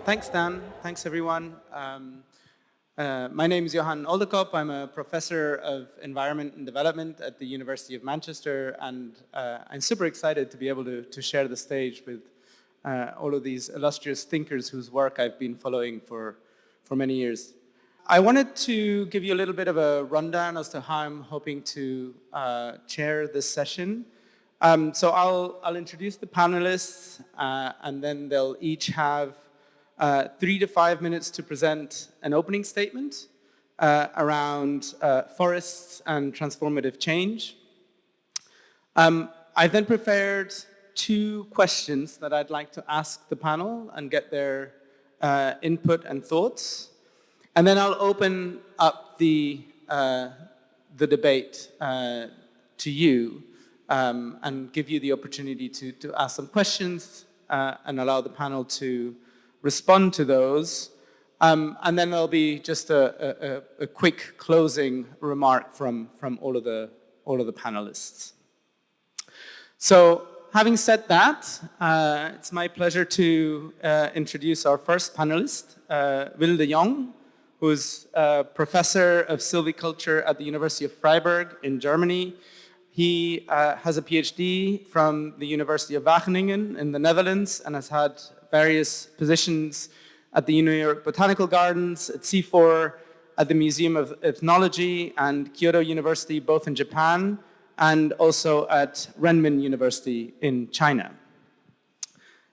Thanks, Dan. Thanks, everyone. My name is Johan Oldekop. I'm a professor of environment and development at the University of Manchester, and I'm super excited to be able to share the stage with all of these illustrious thinkers whose work I've been following for many years. I wanted to give you a little bit of a rundown as to how I'm hoping to chair this session. So I'll introduce the panelists, and then they'll each have 3 to 5 minutes to present an opening statement around forests and transformative change. I've then prepared 2 questions that I'd like to ask the panel and get their input and thoughts. And then I'll open up the debate to you and give you the opportunity to ask some questions and allow the panel to respond to those. And then there'll be just a quick closing remark from all of the panelists. So having said that, it's my pleasure to introduce our first panelist, Will de Jong, who's a professor of silviculture at the University of Freiburg in Germany. He has a PhD from the University of Wageningen in the Netherlands and has had various positions at the New York Botanical Gardens, at C4, at the Museum of Ethnology and Kyoto University, both in Japan, and also at Renmin University in China.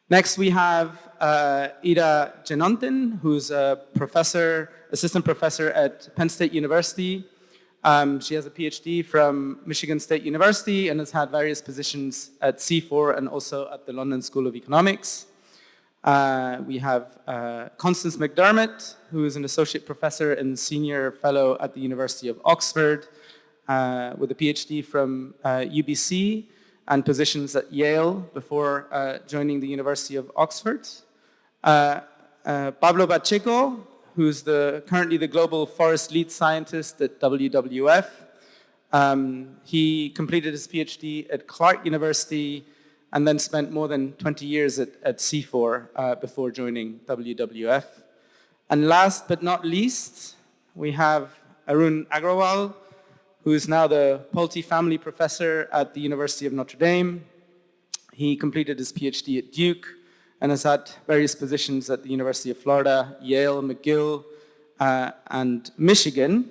Next, we have Ida Djenotin, who's a assistant professor at Penn State University. She has a PhD from Michigan State University and has had various positions at C4 and also at the London School of Economics. We have Constance McDermott, who is an associate professor and senior fellow at the University of Oxford with a PhD from UBC and positions at Yale before joining the University of Oxford. Pablo Pachecho, who's currently the global forest lead scientist at WWF. He completed his PhD at Clark University and then spent more than 20 years at C4 before joining WWF. And last but not least, we have Arun Agrawal, who is now the Polti Family Professor at the University of Notre Dame. He completed his PhD at Duke and has had various positions at the University of Florida, Yale, McGill, and Michigan.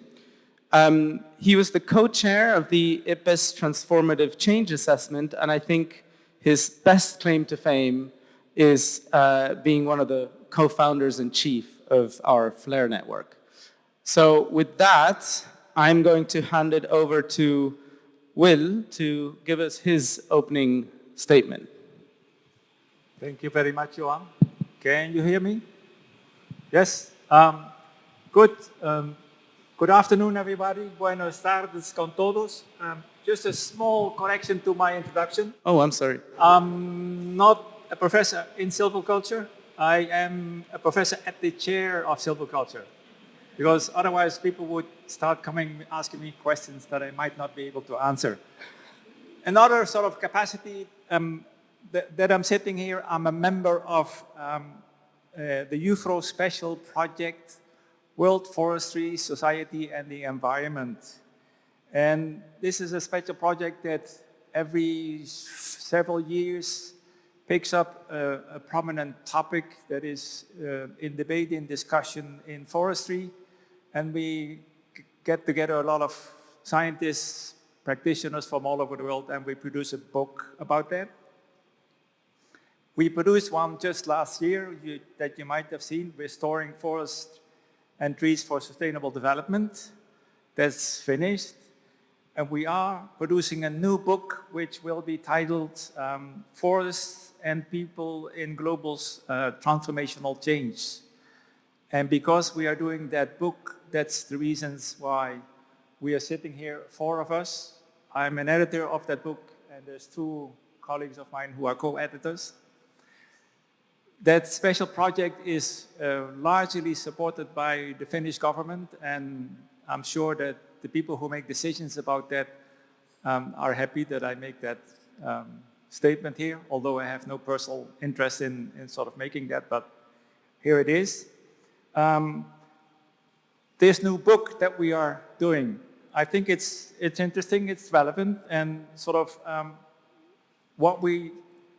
He was the co-chair of the IPBES Transformative Change Assessment, and I think his best claim to fame is being one of the co-founders and chief of our FLARE network. So with that, I'm going to hand it over to Will to give us his opening statement. Thank you very much, Johan. Can you hear me? Yes. Good afternoon, everybody. Buenos tardes con todos. Just a small correction to my introduction. Oh, I'm sorry. I'm not a professor in silviculture. I am a professor at the chair of silviculture, because otherwise people would start asking me questions that I might not be able to answer. Another sort of capacity that I'm sitting here, I'm a member of the UFRO Special Project, World Forestry Society and the Environment. And this is a special project that every several years picks up a prominent topic that is in debate, in discussion in forestry. And we get together a lot of scientists, practitioners from all over the world, and we produce a book about that. We produced one just last year that you might have seen, Restoring Forests and Trees for Sustainable Development. That's finished. And we are producing a new book which will be titled Forests and People in Global Transformational Change. And because we are doing that book, that's the reasons why we are sitting here, 4 of us. I'm an editor of that book, and there's 2 colleagues of mine who are co-editors. That special project is largely supported by the Finnish government, and I'm sure that the people who make decisions about that are happy that I make that statement here, although I have no personal interest in sort of making that, but Here it is. This new book that we are doing, I think it's interesting, it's relevant, and sort of what we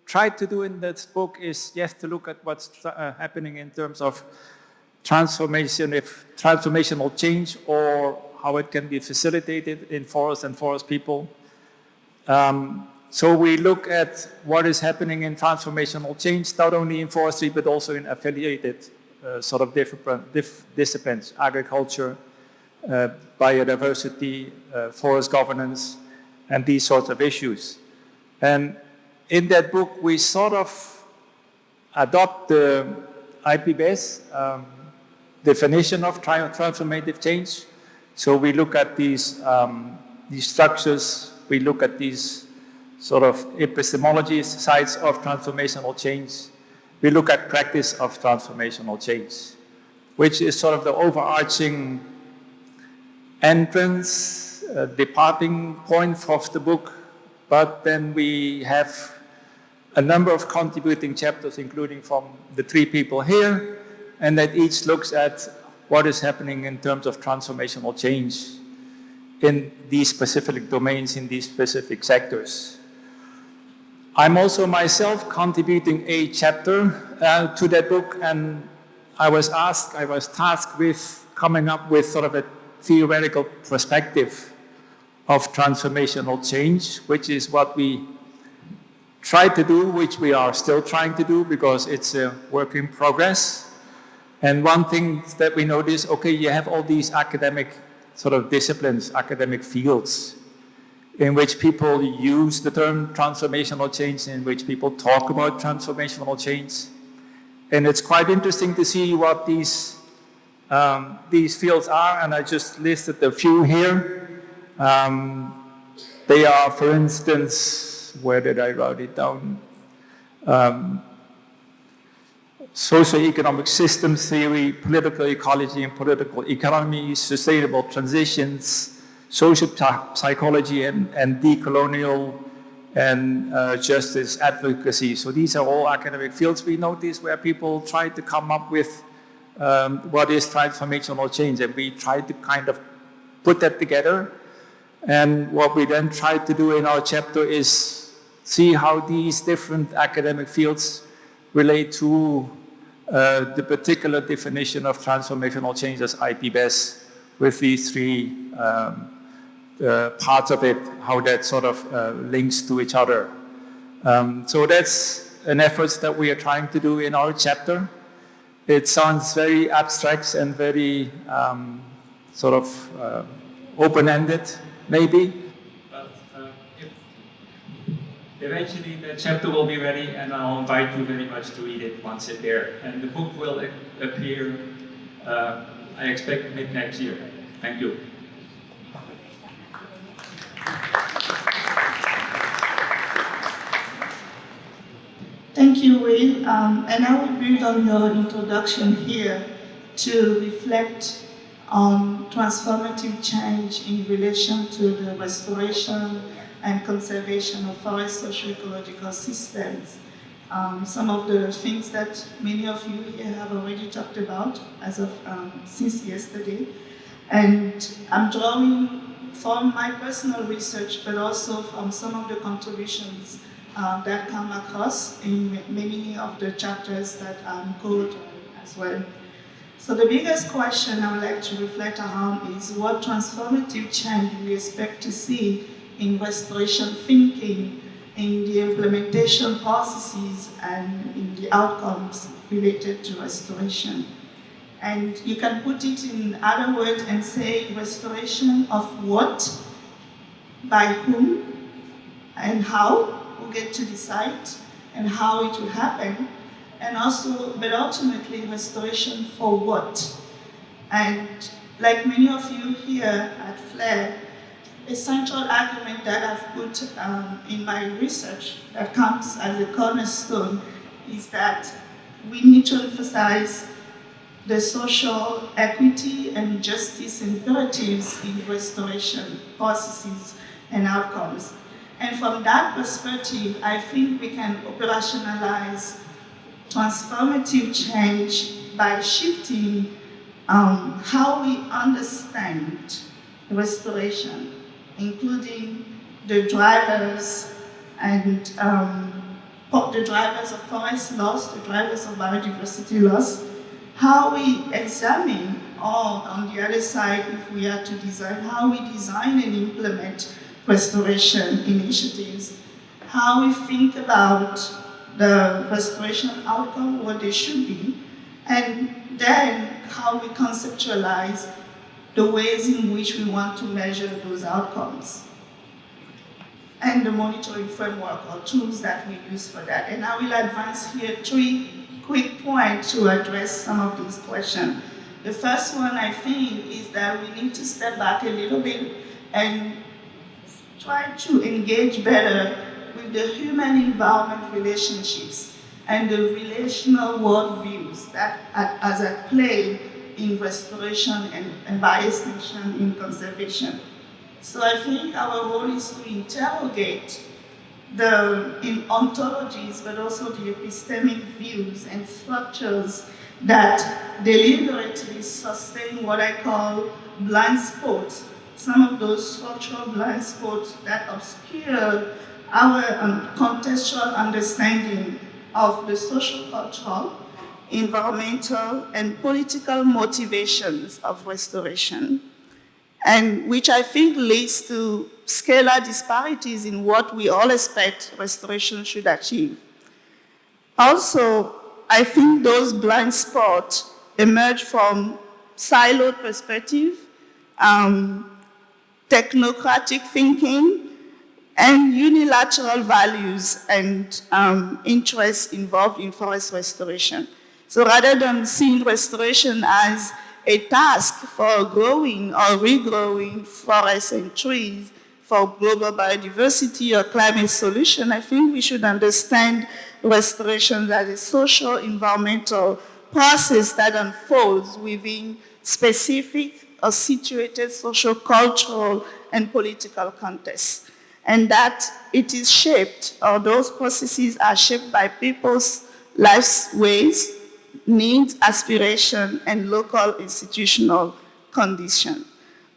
tried to do in this book is, yes, to look at what's happening in terms of transformational change, or how it can be facilitated in forests and forest people. So we look at what is happening in transformational change, not only in forestry, but also in affiliated sort of different disciplines, agriculture, biodiversity, forest governance, and these sorts of issues. And in that book, we sort of adopt the IPBES definition of transformative change. So we look at these structures, we look at these sort of epistemologies, sites of transformational change. We look at practice of transformational change, which is sort of the overarching entrance, departing point of the book. But then we have a number of contributing chapters, including from the three people here, and that each looks at what is happening in terms of transformational change in these specific domains, in these specific sectors. I'm also myself contributing a chapter to that book, and I was tasked with coming up with sort of a theoretical perspective of transformational change, which is what we try to do, which we are still trying to do, because it's a work in progress. And one thing that we notice, okay, you have all these academic sort of disciplines, academic fields, in which people use the term transformational change, in which people talk about transformational change. And it's quite interesting to see what these fields are, and I just listed a few here. They are, for instance, where did I write it down? Socioeconomic systems theory, political ecology and political economy, sustainable transitions, social psychology and decolonial and justice advocacy. So these are all academic fields we notice where people try to come up with what is transformational change, and we try to kind of put that together. And what we then try to do in our chapter is see how these different academic fields relate to the particular definition of transformational change as IPBES, with these three parts of it, how that sort of links to each other. So that's an effort that we are trying to do in our chapter. It sounds very abstract and very sort of open-ended, maybe. But eventually the chapter will be ready, and I'll invite you very much to read it once it's there. And the book will appear, I expect, mid-next year. Thank you. Thank you, Will. And I will build on your introduction here to reflect on transformative change in relation to the restoration and conservation of forest socio-ecological systems. Some of the things that many of you here have already talked about as of since yesterday. And I'm drawing from my personal research, but also from some of the contributions that come across in many of the chapters that I'm called as well. So the biggest question I would like to reflect on is what transformative change we expect to see in restoration thinking, in the implementation processes, and in the outcomes related to restoration. And you can put it in other words and say restoration of what, by whom, and how. We'll get to decide, and how it will happen. And also, but ultimately, restoration for what? And like many of you here at FLAIR, a central argument that I've put in my research that comes as a cornerstone is that we need to emphasize the social equity and justice imperatives in restoration processes and outcomes. And from that perspective, I think we can operationalize transformative change by shifting how we understand restoration, including the drivers and the drivers of forest loss, the drivers of biodiversity loss, how we examine, or on the other side, if we are to design, how we design and implement restoration initiatives, how we think about the restoration outcome, what they should be, and then how we conceptualize the ways in which we want to measure those outcomes, and the monitoring framework or tools that we use for that. And I will advance here 3 quick points to address some of these questions. The first one, I think, is that we need to step back a little bit and try to engage better with the human-environment relationships and the relational worldviews that are at play in restoration and by extension in conservation. So I think our role is to interrogate in ontologies, but also the epistemic views and structures that deliberately sustain what I call blind spots, some of those structural blind spots that obscure our contextual understanding of the social, cultural, environmental, and political motivations of restoration, and which I think leads to scalar disparities in what we all expect restoration should achieve. Also, I think those blind spots emerge from siloed perspective, technocratic thinking, and unilateral values and interests involved in forest restoration. So rather than seeing restoration as a task for growing or regrowing forests and trees for global biodiversity or climate solution, I think we should understand restoration as a social environmental process that unfolds within specific or situated social, cultural, and political contexts. And that it is shaped, or those processes are shaped by people's life's ways, needs, aspiration, and local institutional condition.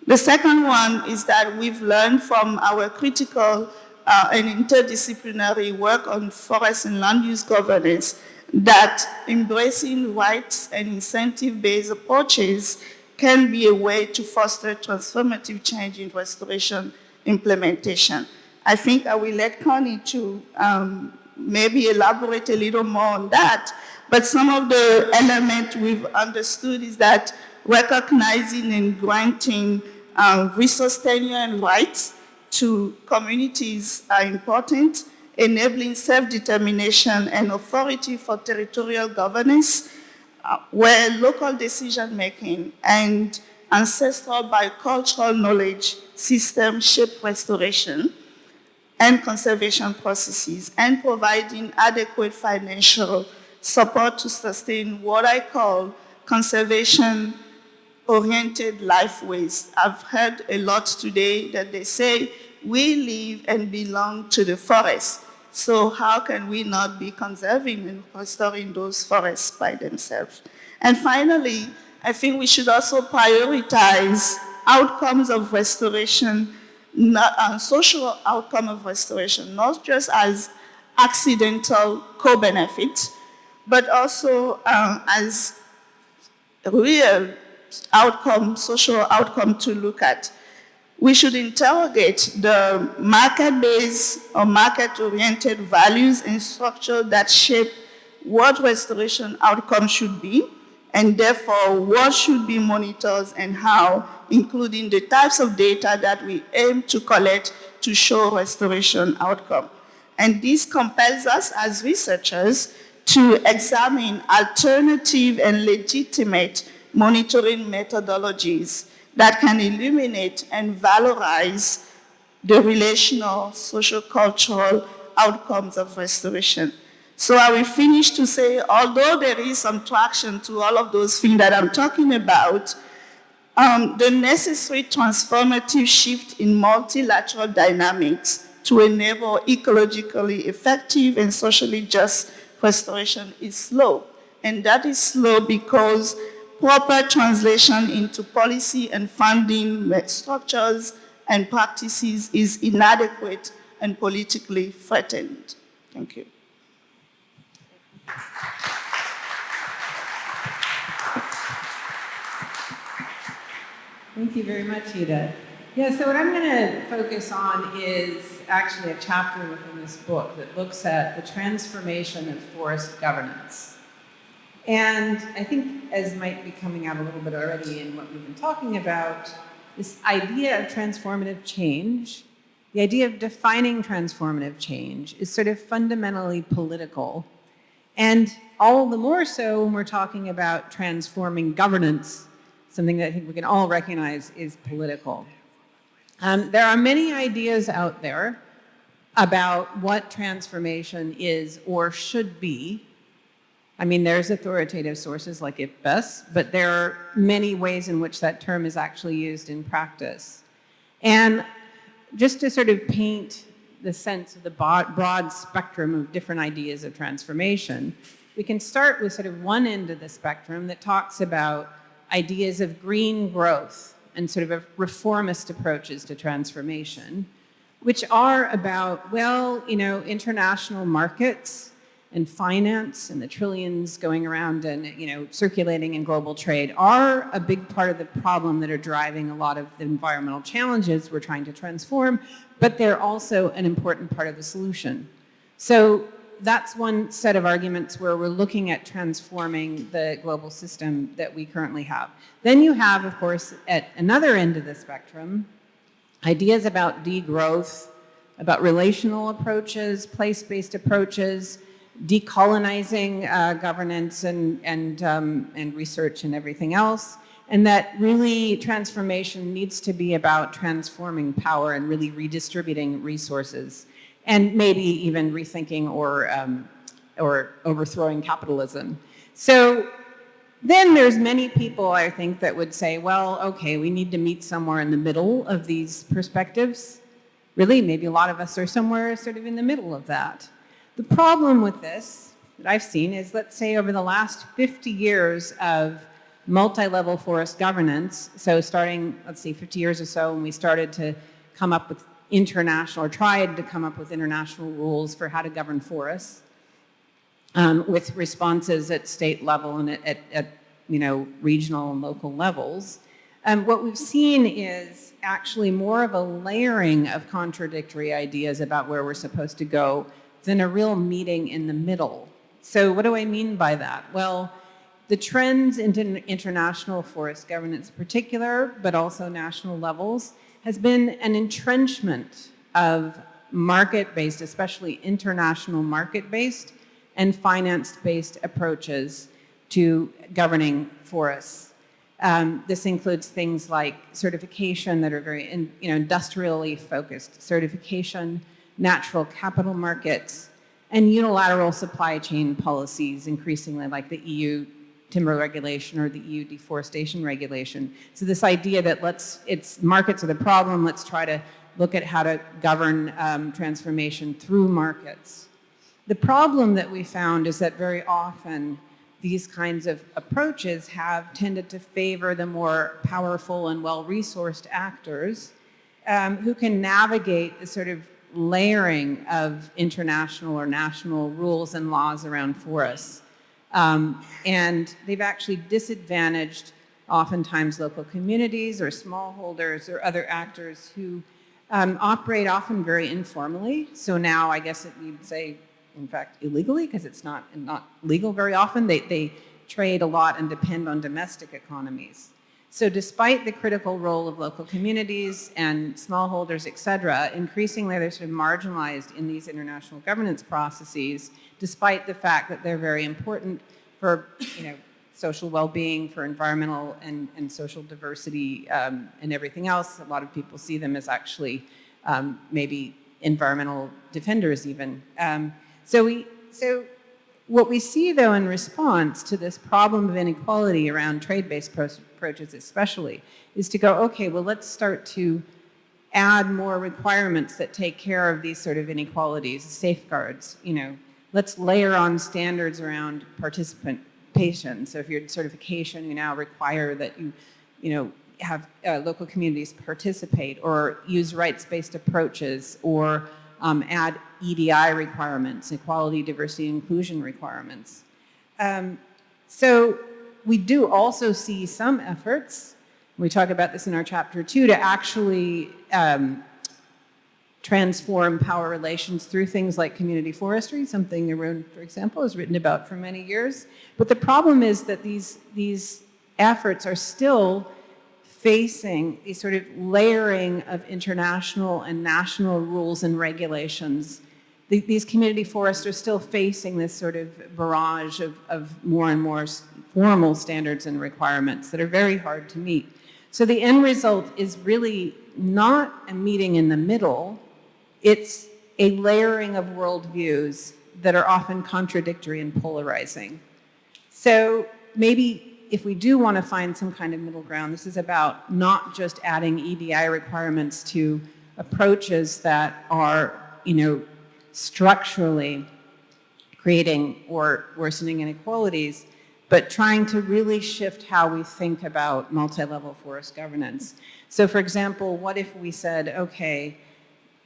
The second one is that we've learned from our critical and interdisciplinary work on forest and land use governance that embracing rights and incentive-based approaches can be a way to foster transformative change in restoration implementation. I think I will let Connie to maybe elaborate a little more on that, but some of the elements we've understood is that recognizing and granting resource tenure and rights to communities are important, enabling self-determination and authority for territorial governance, where local decision-making and ancestral bicultural knowledge systems shape restoration and conservation processes, and providing adequate financial support to sustain what I call conservation-oriented lifeways. I've heard a lot today that they say, we live and belong to the forest. So how can we not be conserving and restoring those forests by themselves? And finally, I think we should also prioritize outcomes of restoration, social outcome of restoration, not just as accidental co-benefit, but also as real outcome, social outcome to look at. We should interrogate the market-based or market-oriented values and structure that shape what restoration outcomes should be, and therefore what should be monitored and how, including the types of data that we aim to collect to show restoration outcome. And this compels us as researchers to examine alternative and legitimate monitoring methodologies that can illuminate and valorize the relational, social, cultural outcomes of restoration. So I will finish to say, although there is some traction to all of those things that I'm talking about, the necessary transformative shift in multilateral dynamics to enable ecologically effective and socially just restoration is slow. And that is slow because proper translation into policy and funding structures and practices is inadequate and politically threatened. Thank you. Thank you very much, Ida. Yeah, so what I'm going to focus on is actually a chapter within this book that looks at the transformation of forest governance. And I think, as might be coming out a little bit already in what we've been talking about, this idea of transformative change, the idea of defining transformative change, is sort of fundamentally political. And all the more so when we're talking about transforming governance, something that I think we can all recognize is political. There are many ideas out there about what transformation is or should be. I mean, there's authoritative sources like IPBES, but there are many ways in which that term is actually used in practice. And just to sort of paint the sense of the broad spectrum of different ideas of transformation, we can start with sort of one end of the spectrum that talks about ideas of green growth and sort of reformist approaches to transformation, which are about, well, you know, international markets and finance and the trillions going around and, you know, circulating in global trade are a big part of the problem that are driving a lot of the environmental challenges we're trying to transform, but they're also an important part of the solution. So that's one set of arguments where we're looking at transforming the global system that we currently have. Then you have, of course, at another end of the spectrum, ideas about degrowth, about relational approaches, place-based approaches, decolonizing governance and research and everything else, and that really transformation needs to be about transforming power and really redistributing resources, and maybe even rethinking or overthrowing capitalism. So then there's many people, I think, that would say, well, okay, we need to meet somewhere in the middle of these perspectives. Really, maybe a lot of us are somewhere sort of in the middle of that. The problem with this that I've seen is, let's say over the last 50 years of multi-level forest governance, so starting, let's see, 50 years or so when we started to come up with international, or tried to come up with international rules for how to govern forests, with responses at state level and at you know, regional and local levels. What we've seen is actually more of a layering of contradictory ideas about where we're supposed to go than a real meeting in the middle. So what do I mean by that? Well, the trends into international forest governance in particular, but also national levels, has been an entrenchment of market-based, especially international market-based and finance-based approaches to governing forests. This includes things like certification that are very industrially focused, certification, natural capital markets, and unilateral supply chain policies, increasingly like the EU timber regulation or the EU deforestation regulation. So this idea that markets are the problem, let's try to look at how to govern transformation through markets. The problem that we found is that very often these kinds of approaches have tended to favor the more powerful and well-resourced actors who can navigate the sort of layering of international or national rules and laws around forests. And they've actually disadvantaged oftentimes local communities or smallholders or other actors who operate often very informally. So now I guess you'd say, in fact, illegally, because it's not legal very often. They trade a lot and depend on domestic economies. So despite the critical role of local communities and smallholders, et cetera, increasingly they're sort of marginalized in these international governance processes, despite the fact that they're very important for social well-being, for environmental and social diversity and everything else. A lot of people see them as actually maybe environmental defenders even. So what we see, though, in response to this problem of inequality around trade-based approaches especially, is to go, okay, well, let's start to add more requirements that take care of these sort of inequalities, safeguards. Let's layer on standards around participation. So if you're in certification, you now require that you have local communities participate or use rights-based approaches or add EDI requirements, equality, diversity, inclusion requirements. So we do also see some efforts, we talk about this in our chapter 2, to actually transform power relations through things like community forestry, something Arun, for example, has written about for many years. But the problem is that these efforts are still facing a sort of layering of international and national rules and regulations. These community forests are still facing this sort of barrage of more and more formal standards and requirements that are very hard to meet. So the end result is really not a meeting in the middle, it's a layering of worldviews that are often contradictory and polarizing. So maybe if we do want to find some kind of middle ground, this is about not just adding EDI requirements to approaches that are, structurally creating or worsening inequalities, but trying to really shift how we think about multi-level forest governance. So for example, what if we said, okay,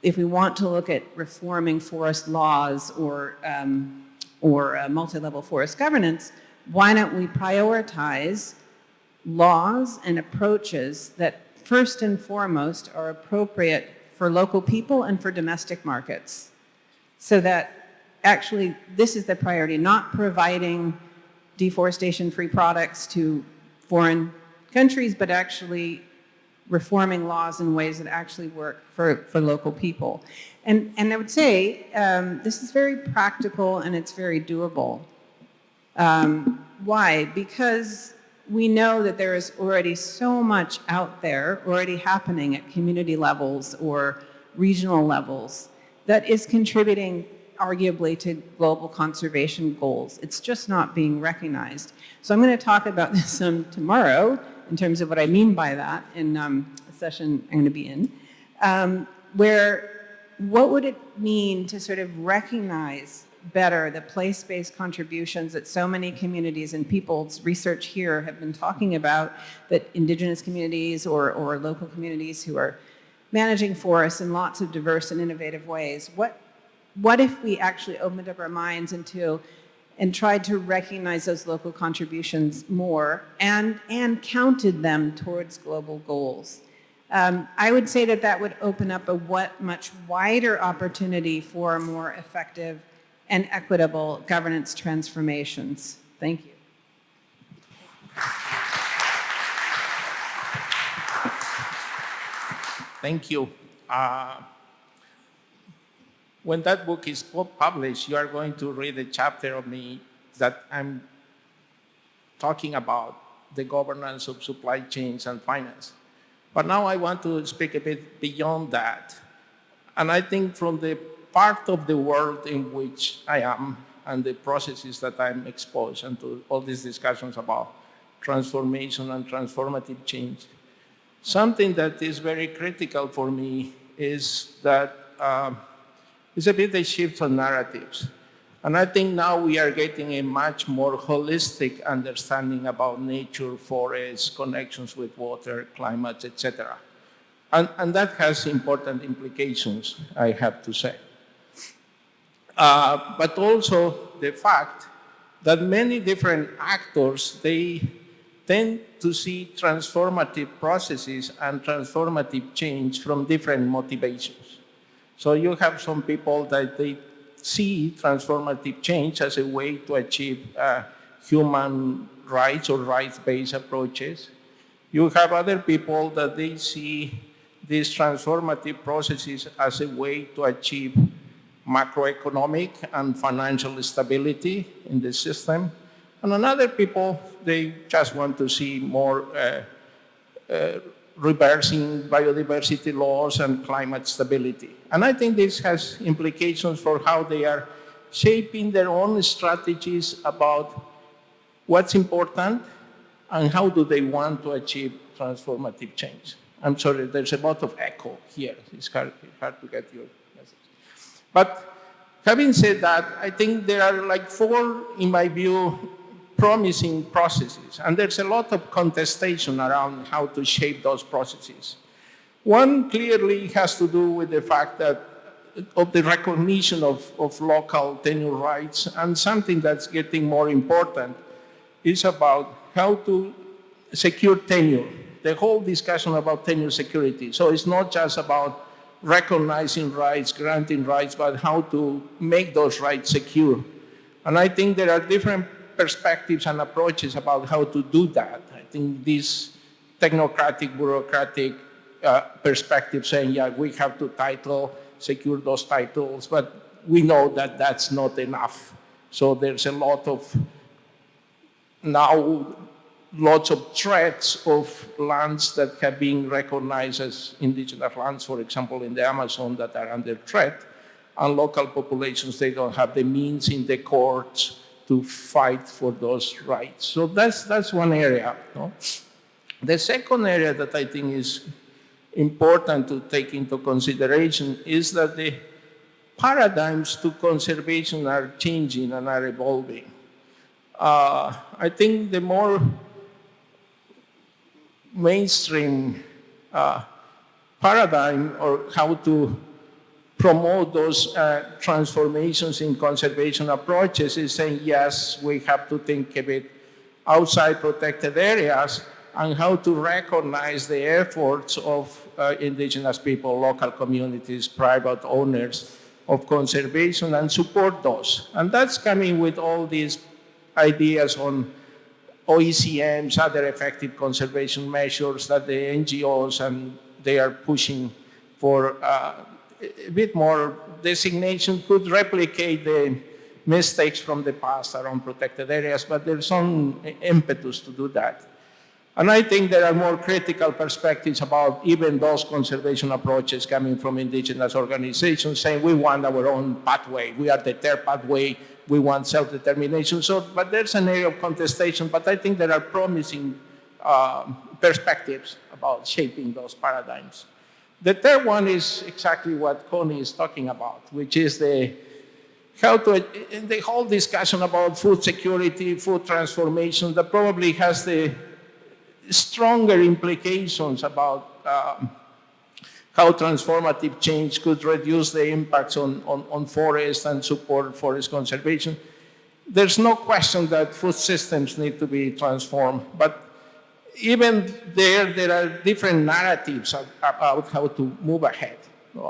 if we want to look at reforming forest laws or multi-level forest governance, why don't we prioritize laws and approaches that first and foremost are appropriate for local people and for domestic markets? So that actually this is the priority, not providing deforestation-free products to foreign countries, but actually reforming laws in ways that actually work for local people. And I would say this is very practical and it's very doable. Why? Because we know that there is already so much out there already happening at community levels or regional levels that is contributing arguably to global conservation goals. It's just not being recognized. So I'm going to talk about this tomorrow in terms of what I mean by that in a session I'm going to be in, where what would it mean to sort of recognize better the place-based contributions that so many communities and people's research here have been talking about, that indigenous communities or local communities who are managing forests in lots of diverse and innovative ways. What if we actually opened up our minds and tried to recognize those local contributions more and counted them towards global goals? I would say that would open up a much wider opportunity for more effective and equitable governance transformations. Thank you. Thank you. When that book is published, you are going to read a chapter of me that I'm talking about the governance of supply chains and finance. But now I want to speak a bit beyond that. And I think from the part of the world in which I am and the processes that I'm exposed and to all these discussions about transformation and transformative change, something that is very critical for me is that it's a bit a shift on narratives. And I think now we are getting a much more holistic understanding about nature, forests, connections with water, climate, etc. And that has important implications, I have to say. But also the fact that many different actors, they tend to see transformative processes and transformative change from different motivations. So you have some people that they see transformative change as a way to achieve human rights or rights-based approaches. You have other people that they see these transformative processes as a way to achieve macroeconomic and financial stability in the system. And another people, they just want to see more reversing biodiversity laws and climate stability. And I think this has implications for how they are shaping their own strategies about what's important and how do they want to achieve transformative change. I'm sorry, there's a lot of echo here. It's hard to get your message. But having said that, I think there are like 4, in my view, promising processes, and there's a lot of contestation around how to shape those processes. One clearly has to do with the fact that of the recognition of local tenure rights, and something that's getting more important is about how to secure tenure, the whole discussion about tenure security. So it's not just about recognizing rights, granting rights, but how to make those rights secure. And I think there are different perspectives and approaches about how to do that. I think this technocratic, bureaucratic perspective saying, yeah, we have to secure those titles, but we know that that's not enough. So there's a lot of, now, lots of threats of lands that have been recognized as indigenous lands, for example, in the Amazon, that are under threat, and local populations, they don't have the means in the courts to fight for those rights. So that's one area. No? The second area that I think is important to take into consideration is that the paradigms to conservation are changing and are evolving. I think the more mainstream paradigm, or how to promote those transformations in conservation approaches, is saying, yes, we have to think a bit outside protected areas, and how to recognize the efforts of indigenous people, local communities, private owners of conservation, and support those. And that's coming with all these ideas on OECMs, other effective conservation measures that the NGOs, and they are pushing for a bit more designation, could replicate the mistakes from the past around protected areas, but there's some impetus to do that. And I think there are more critical perspectives about even those conservation approaches coming from indigenous organizations saying we want our own pathway, we are the third pathway, we want self-determination. So, but there's an area of contestation, but I think there are promising perspectives about shaping those paradigms. The third one is exactly what Connie is talking about, which is the whole discussion about food security, food transformation, that probably has the stronger implications about how transformative change could reduce the impacts on forest and support forest conservation. There's no question that food systems need to be transformed, but even there are different narratives about how to move ahead.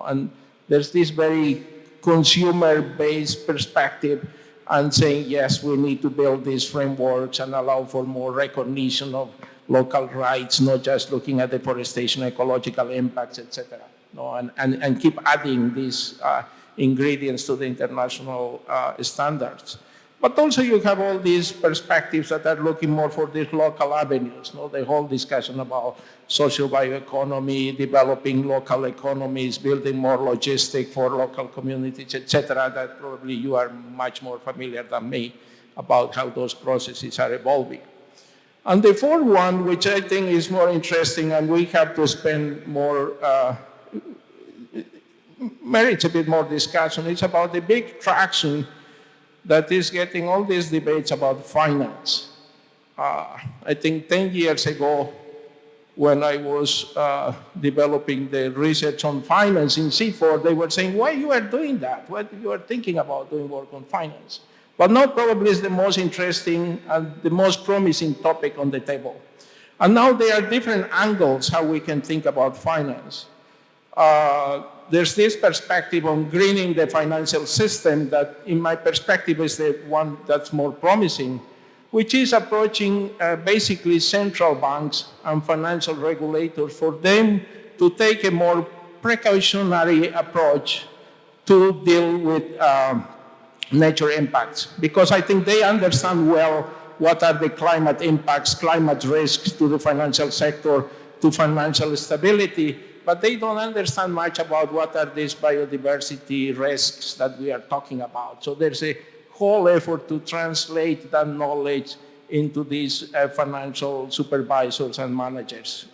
And there's this very consumer-based perspective and saying, yes, we need to build these frameworks and allow for more recognition of local rights, not just looking at deforestation, ecological impacts, etc. And keep adding these ingredients to the international standards. But also you have all these perspectives that are looking more for these local avenues, the whole discussion about social bioeconomy, developing local economies, building more logistic for local communities, etc., that probably you are much more familiar than me about how those processes are evolving. And the fourth one, which I think is more interesting, and we have to spend more, merits a bit more discussion, it's about the big traction that is getting all these debates about finance. I think 10 years ago, when I was developing the research on finance in C4, they were saying, why you are doing that? What you are thinking about doing work on finance? But now probably is the most interesting and the most promising topic on the table. And now there are different angles how we can think about finance. There's this perspective on greening the financial system that, in my perspective, is the one that's more promising, which is approaching basically central banks and financial regulators for them to take a more precautionary approach to deal with nature impacts. Because I think they understand well what are the climate impacts, climate risks to the financial sector, to financial stability, but they don't understand much about what are these biodiversity risks that we are talking about. So there's a whole effort to translate that knowledge into these financial supervisors and managers.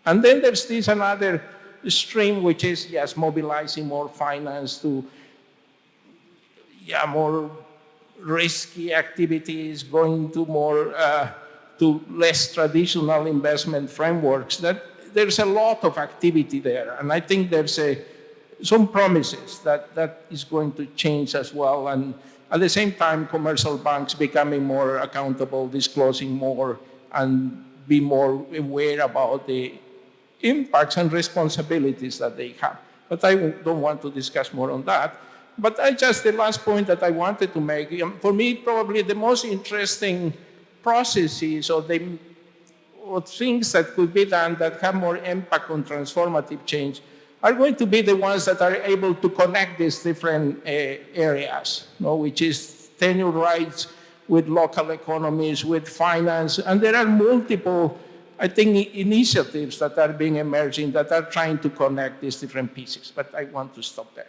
And then there's this another stream, which is, yes, mobilizing more finance to, more risky activities, going to more to less traditional investment frameworks. That there's a lot of activity there, and I think there's some promises that is going to change as well. And at the same time, commercial banks becoming more accountable, disclosing more, and be more aware about the impacts and responsibilities that they have. But I don't want to discuss more on that. But the last point that I wanted to make, for me, probably the most interesting processes or things that could be done that have more impact on transformative change are going to be the ones that are able to connect these different areas, which is tenure rights with local economies, with finance, and there are multiple, I think, initiatives that are being emerging that are trying to connect these different pieces. But I want to stop there.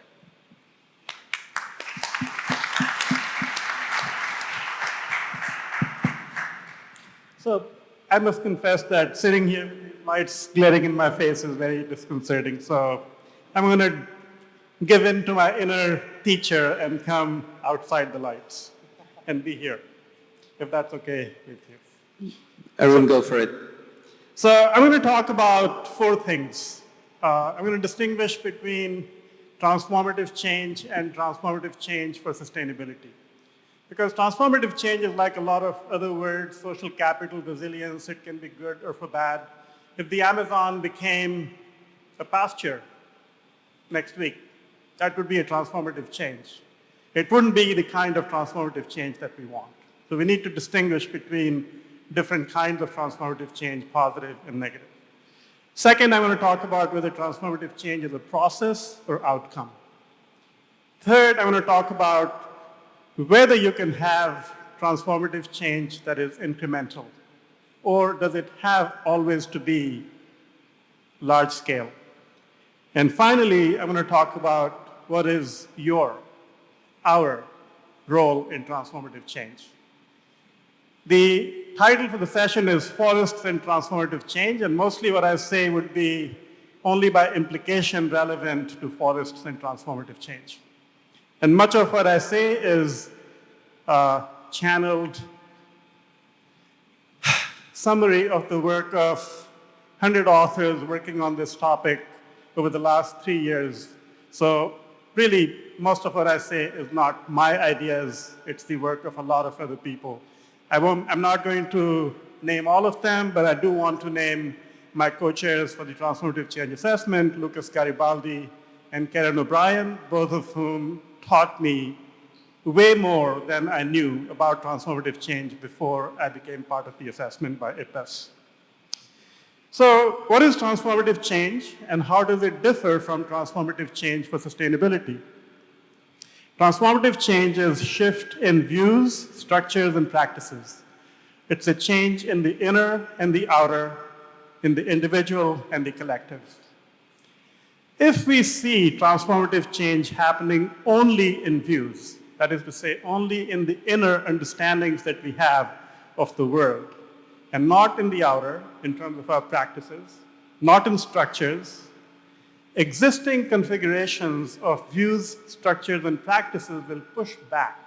So I must confess that sitting here, lights glaring in my face is very disconcerting. So I'm going to give in to my inner teacher and come outside the lights and be here, if that's okay with you. Arun, go for it. So I'm going to talk about 4 things. I'm going to distinguish between transformative change and transformative change for sustainability. Because transformative change is like a lot of other words, social capital, resilience, it can be good or for bad. If the Amazon became a pasture next week, that would be a transformative change. It wouldn't be the kind of transformative change that we want. So we need to distinguish between different kinds of transformative change, positive and negative. Second, I want to talk about whether transformative change is a process or outcome. Third, I want to talk about whether you can have transformative change that is incremental, or does it have always to be large scale? And finally, I'm going to talk about what is our role in transformative change. The title for the session is Forests and Transformative Change, and mostly what I say would be only by implication relevant to forests and transformative change. And much of what I say is channeled summary of the work of 100 authors working on this topic over the last 3 years. So really, most of what I say is not my ideas, it's the work of a lot of other people. I'm not going to name all of them, but I do want to name my co-chairs for the Transformative Change Assessment, Lucas Garibaldi and Karen O'Brien, both of whom taught me way more than I knew about transformative change before I became part of the assessment by IPES. So what is transformative change and how does it differ from transformative change for sustainability? Transformative change is shift in views, structures, and practices. It's a change in the inner and the outer, in the individual and the collective. If we see transformative change happening only in views, that is to say, only in the inner understandings that we have of the world, and not in the outer, in terms of our practices, not in structures, existing configurations of views, structures, and practices will push back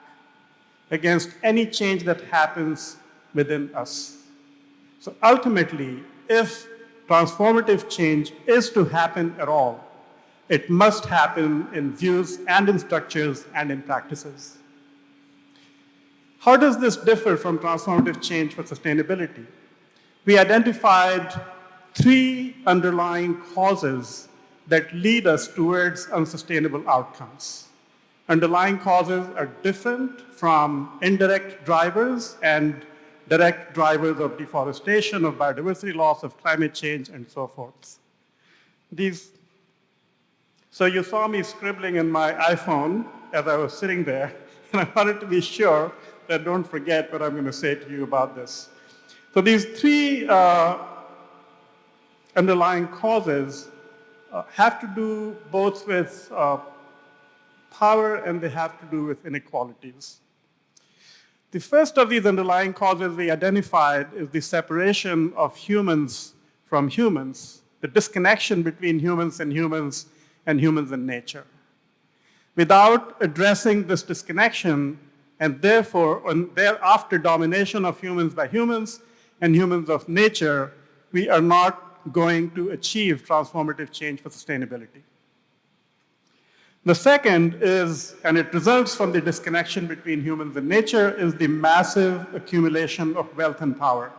against any change that happens within us. So ultimately, if transformative change is to happen at all, it must happen in views and in structures and in practices. How does this differ from transformative change for sustainability? We identified 3 underlying causes that lead us towards unsustainable outcomes. Underlying causes are different from indirect drivers and direct drivers of deforestation, of biodiversity loss, of climate change, and so forth. So you saw me scribbling in my iPhone as I was sitting there, and I wanted to be sure that I don't forget what I'm going to say to you about this. So these 3 underlying causes have to do both with power and they have to do with inequalities. The first of these underlying causes we identified is the separation of humans from humans, the disconnection between humans and humans and nature. Without addressing this disconnection, and therefore, thereafter domination of humans by humans and humans of nature, we are not going to achieve transformative change for sustainability. The second is, and it results from the disconnection between humans and nature, is the massive accumulation of wealth and power,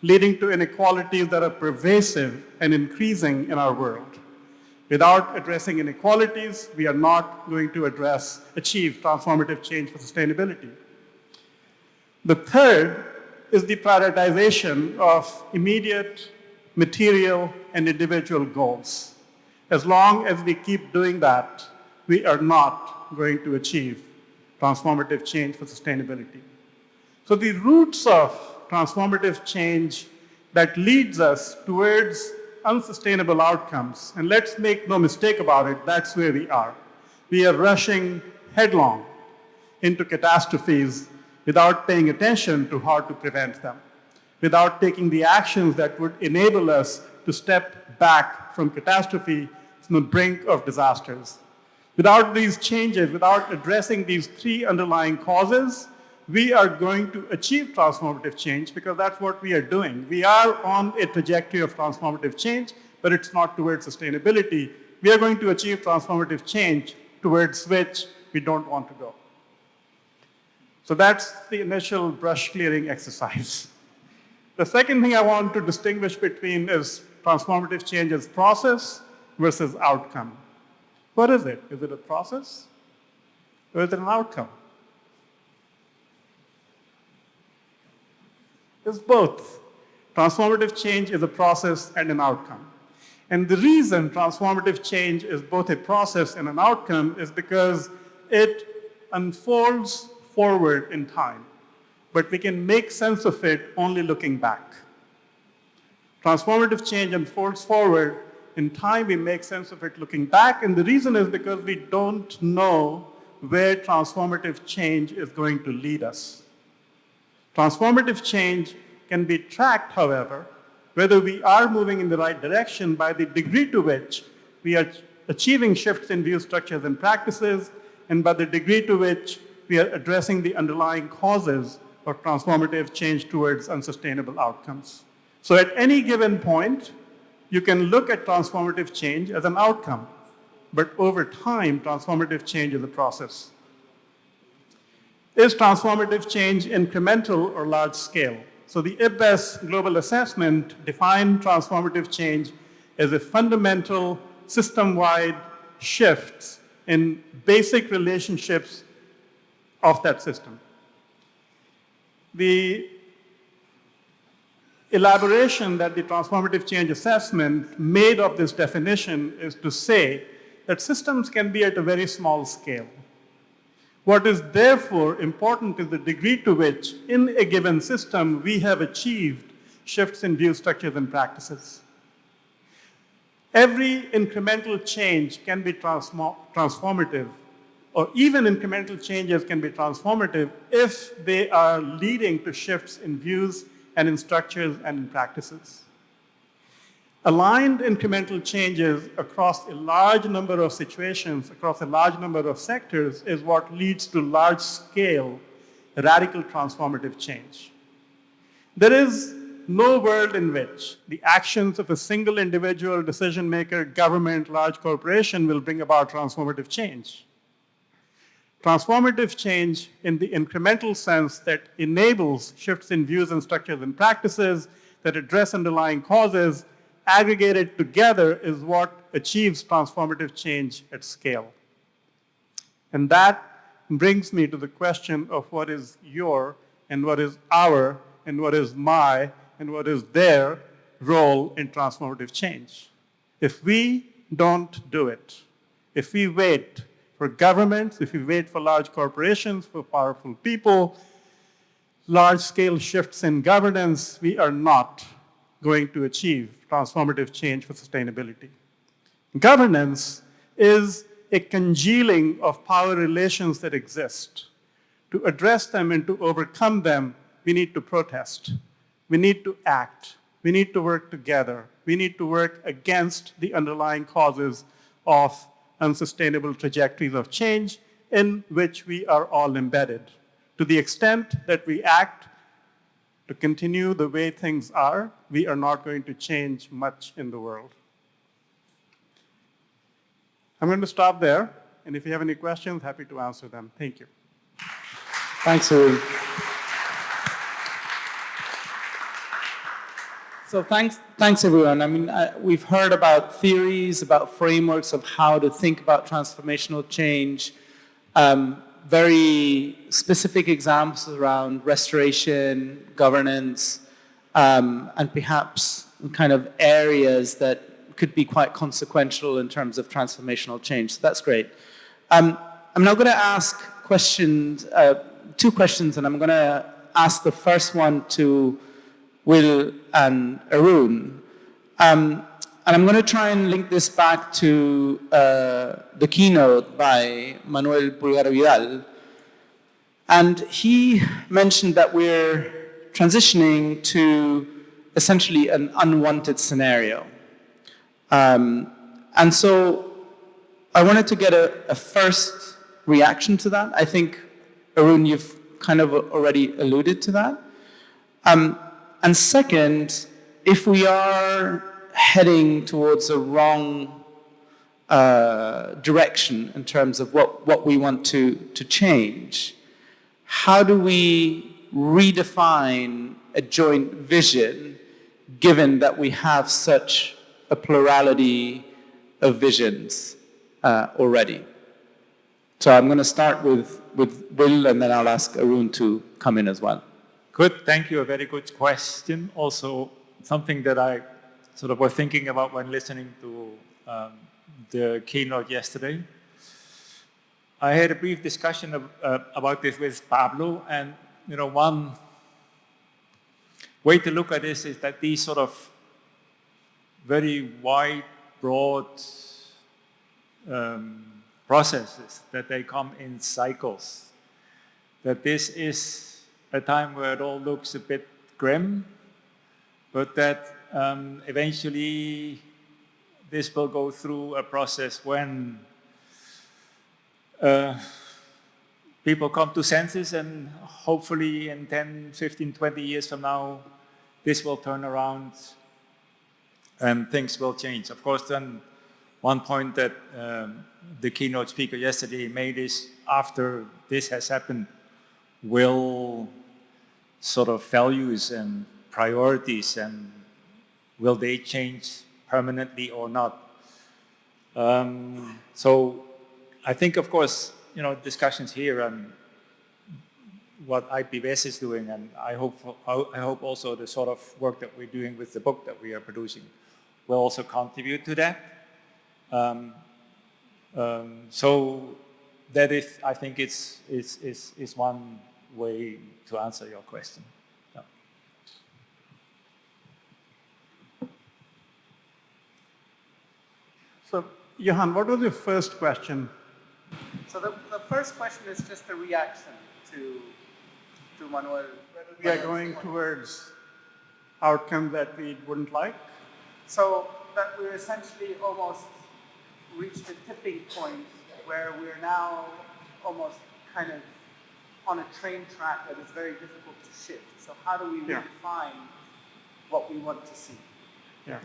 leading to inequalities that are pervasive and increasing in our world. Without addressing inequalities, we are not going to achieve transformative change for sustainability. The third is the prioritization of immediate, material, and individual goals. As long as we keep doing that, we are not going to achieve transformative change for sustainability. So the roots of transformative change that leads us towards unsustainable outcomes, and let's make no mistake about it, that's where we are. We are rushing headlong into catastrophes without paying attention to how to prevent them, without taking the actions that would enable us to step back from catastrophe from the brink of disasters. Without these changes, without addressing these three underlying causes, we are going to achieve transformative change because that's what we are doing. We are on a trajectory of transformative change, but it's not towards sustainability. We are going to achieve transformative change towards which we don't want to go. So that's the initial brush clearing exercise. The second thing I want to distinguish between is transformative change as process versus outcome. What is it? Is it a process or is it an outcome? It's both. Transformative change is a process and an outcome. And the reason transformative change is both a process and an outcome is because it unfolds forward in time, but we can make sense of it only looking back. Transformative change unfolds forward. In time, we make sense of it looking back, and the reason is because we don't know where transformative change is going to lead us. Transformative change can be tracked, however, whether we are moving in the right direction by the degree to which we are achieving shifts in view structures and practices, and by the degree to which we are addressing the underlying causes of transformative change towards unsustainable outcomes. So at any given point, you can look at transformative change as an outcome, but over time, transformative change is a process. Is transformative change incremental or large scale? So the IPBES global assessment defined transformative change as a fundamental system-wide shift in basic relationships of that system. The elaboration that the transformative change assessment made of this definition is to say that systems can be at a very small scale. What is therefore important is the degree to which in a given system we have achieved shifts in view structures and practices. Every incremental change can be transformative, or even incremental changes can be transformative if they are leading to shifts in views and in structures and in practices. Aligned incremental changes across a large number of situations, across a large number of sectors, is what leads to large-scale, radical transformative change. There is no world in which the actions of a single individual, decision maker, government, large corporation will bring about transformative change. Transformative change in the incremental sense that enables shifts in views and structures and practices that address underlying causes, aggregated together, is what achieves transformative change at scale. And that brings me to the question of what is your and what is our and what is my and what is their role in transformative change. If we don't do it, if we wait for governments, if we wait for large corporations, for powerful people, large-scale shifts in governance, we are not going to achieve transformative change for sustainability. Governance is a congealing of power relations that exist. To address them and to overcome them, we need to protest. We need to act. We need to work together. We need to work against the underlying causes of unsustainable trajectories of change in which we are all embedded. to the extent that we act to continue the way things are, we are not going to change much in the world. I'm going to stop there, and if you have any questions, happy to answer them. Thank you. Thanks, Arun. So thanks everyone. I mean, we've heard about theories, about frameworks of how to think about transformational change, very specific examples around restoration, governance, and perhaps kind of areas that could be quite consequential in terms of transformational change. So that's great. I'm now going to ask questions, two questions, and I'm going to ask the first one to Will and Arun. And I'm going to try and link this back to the keynote by Manuel Pulgar Vidal. And he mentioned that we're transitioning to essentially an unwanted scenario. And so I wanted to get a first reaction to that. I think, Arun, you've kind of already alluded to that. And second, if we are heading towards a wrong direction in terms of what we want to change, how do we redefine a joint vision given that we have such a plurality of visions already? So I'm going to start with Will, and then I'll ask Arun to come in as well. Good, thank you. A very good question. Also, something that I sort of was thinking about when listening to the keynote yesterday. I had a brief discussion about this with Pablo, and one way to look at this is that these sort of very wide, broad processes, that they come in cycles, that this is a time where it all looks a bit grim, but that eventually this will go through a process when people come to senses, and hopefully in 10, 15, 20 years from now, this will turn around and things will change. Of course, then one point that the keynote speaker yesterday made is after this has happened, will sort of values and priorities, and will they change permanently or not? So I think, of course, discussions here and what IPBS is doing, and I hope also the sort of work that we're doing with the book that we are producing will also contribute to that. So that is, I think, is one way to answer your question. Yeah. So, Johan, what was your first question? So the first question is just a reaction to Manuel. Whether we are going towards outcomes that we wouldn't like? So that we're essentially almost reached a tipping point where we're now almost kind of on a train track that is very difficult to shift. So how do we redefine what we want to see? Yeah.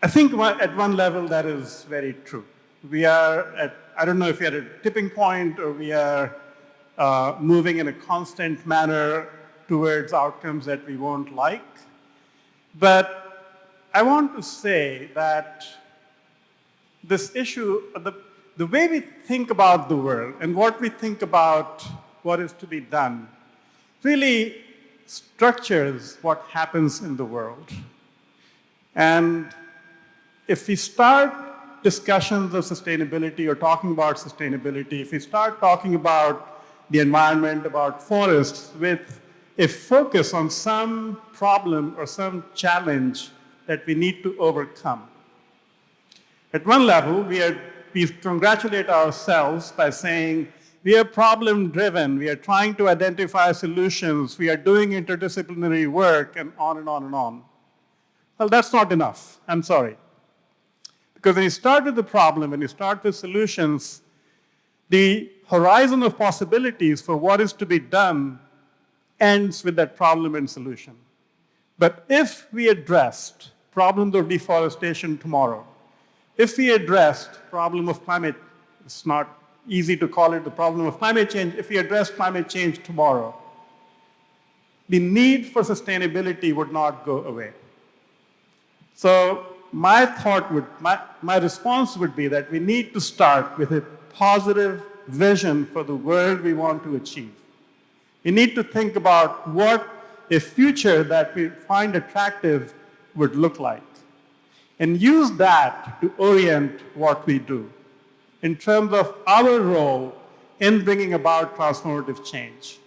I think at one level that is very true. We are at, I don't know if we are at a tipping point or we are moving in a constant manner towards outcomes that we won't like. But I want to say that this issue, the way we think about the world and what we think about what is to be done really structures what happens in the world. And if we start discussions of sustainability or talking about sustainability, if we start talking about the environment, about forests, with a focus on some problem or some challenge that we need to overcome. At one level, we congratulate ourselves by saying we are problem-driven, we are trying to identify solutions, we are doing interdisciplinary work, and on and on and on. Well, that's not enough. I'm sorry. Because when you start with the problem, when you start with solutions, the horizon of possibilities for what is to be done ends with that problem and solution. But if we addressed problems of deforestation tomorrow, if we addressed problem of climate, it's not easy to call it the problem of climate change, if we address climate change tomorrow, the need for sustainability would not go away. So my response would be that we need to start with a positive vision for the world we want to achieve. We need to think about what a future that we find attractive would look like, and use that to orient what we do in terms of our role in bringing about transformative change.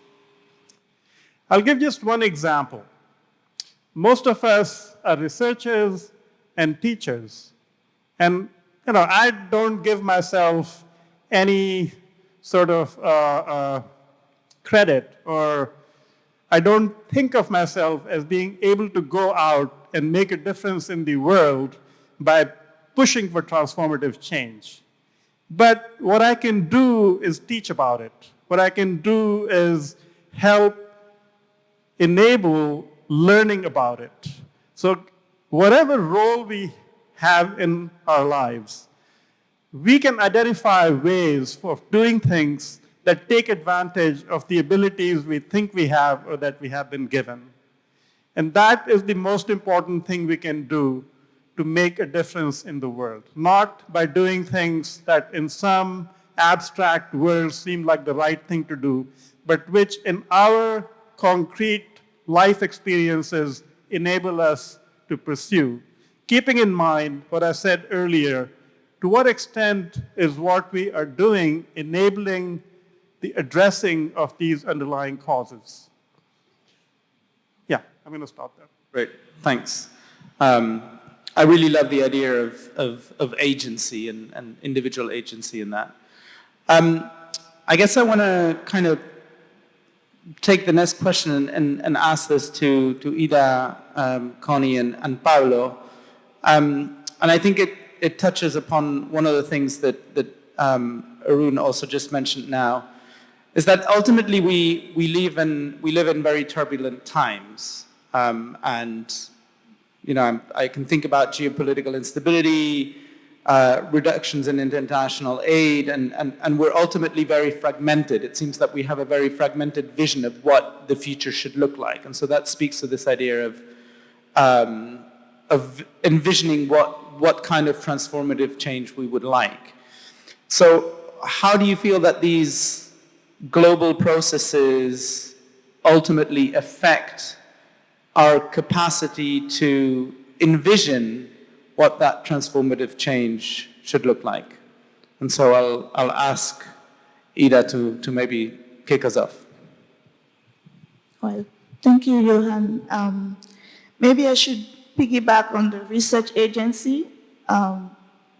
I'll give just one example. Most of us are researchers and teachers, and I don't give myself any sort of credit, or I don't think of myself as being able to go out and make a difference in the world by pushing for transformative change. But what I can do is teach about it. What I can do is help enable learning about it. So whatever role we have in our lives, we can identify ways of doing things that take advantage of the abilities we think we have or that we have been given. And that is the most important thing we can do to make a difference in the world. Not by doing things that in some abstract world seem like the right thing to do, but which in our concrete life experiences enable us to pursue. Keeping in mind what I said earlier, to what extent is what we are doing enabling the addressing of these underlying causes? Yeah, I'm going to stop there. Great, thanks. I really love the idea of agency and individual agency in that. I guess I want to kind of take the next question and ask this to Ida, Connie, and Pablo. And I think it touches upon one of the things that Arun also just mentioned now, is that ultimately we live in very turbulent times, and I can think about geopolitical instability, reductions in international aid, and we're ultimately very fragmented. It seems that we have a very fragmented vision of what the future should look like, and so that speaks to this idea of envisioning what kind of transformative change we would like. So how do you feel that these global processes ultimately affect our capacity to envision what that transformative change should look like? And so I'll ask Ida to maybe kick us off. Well, thank you, Johan. Maybe I should piggyback on the research agency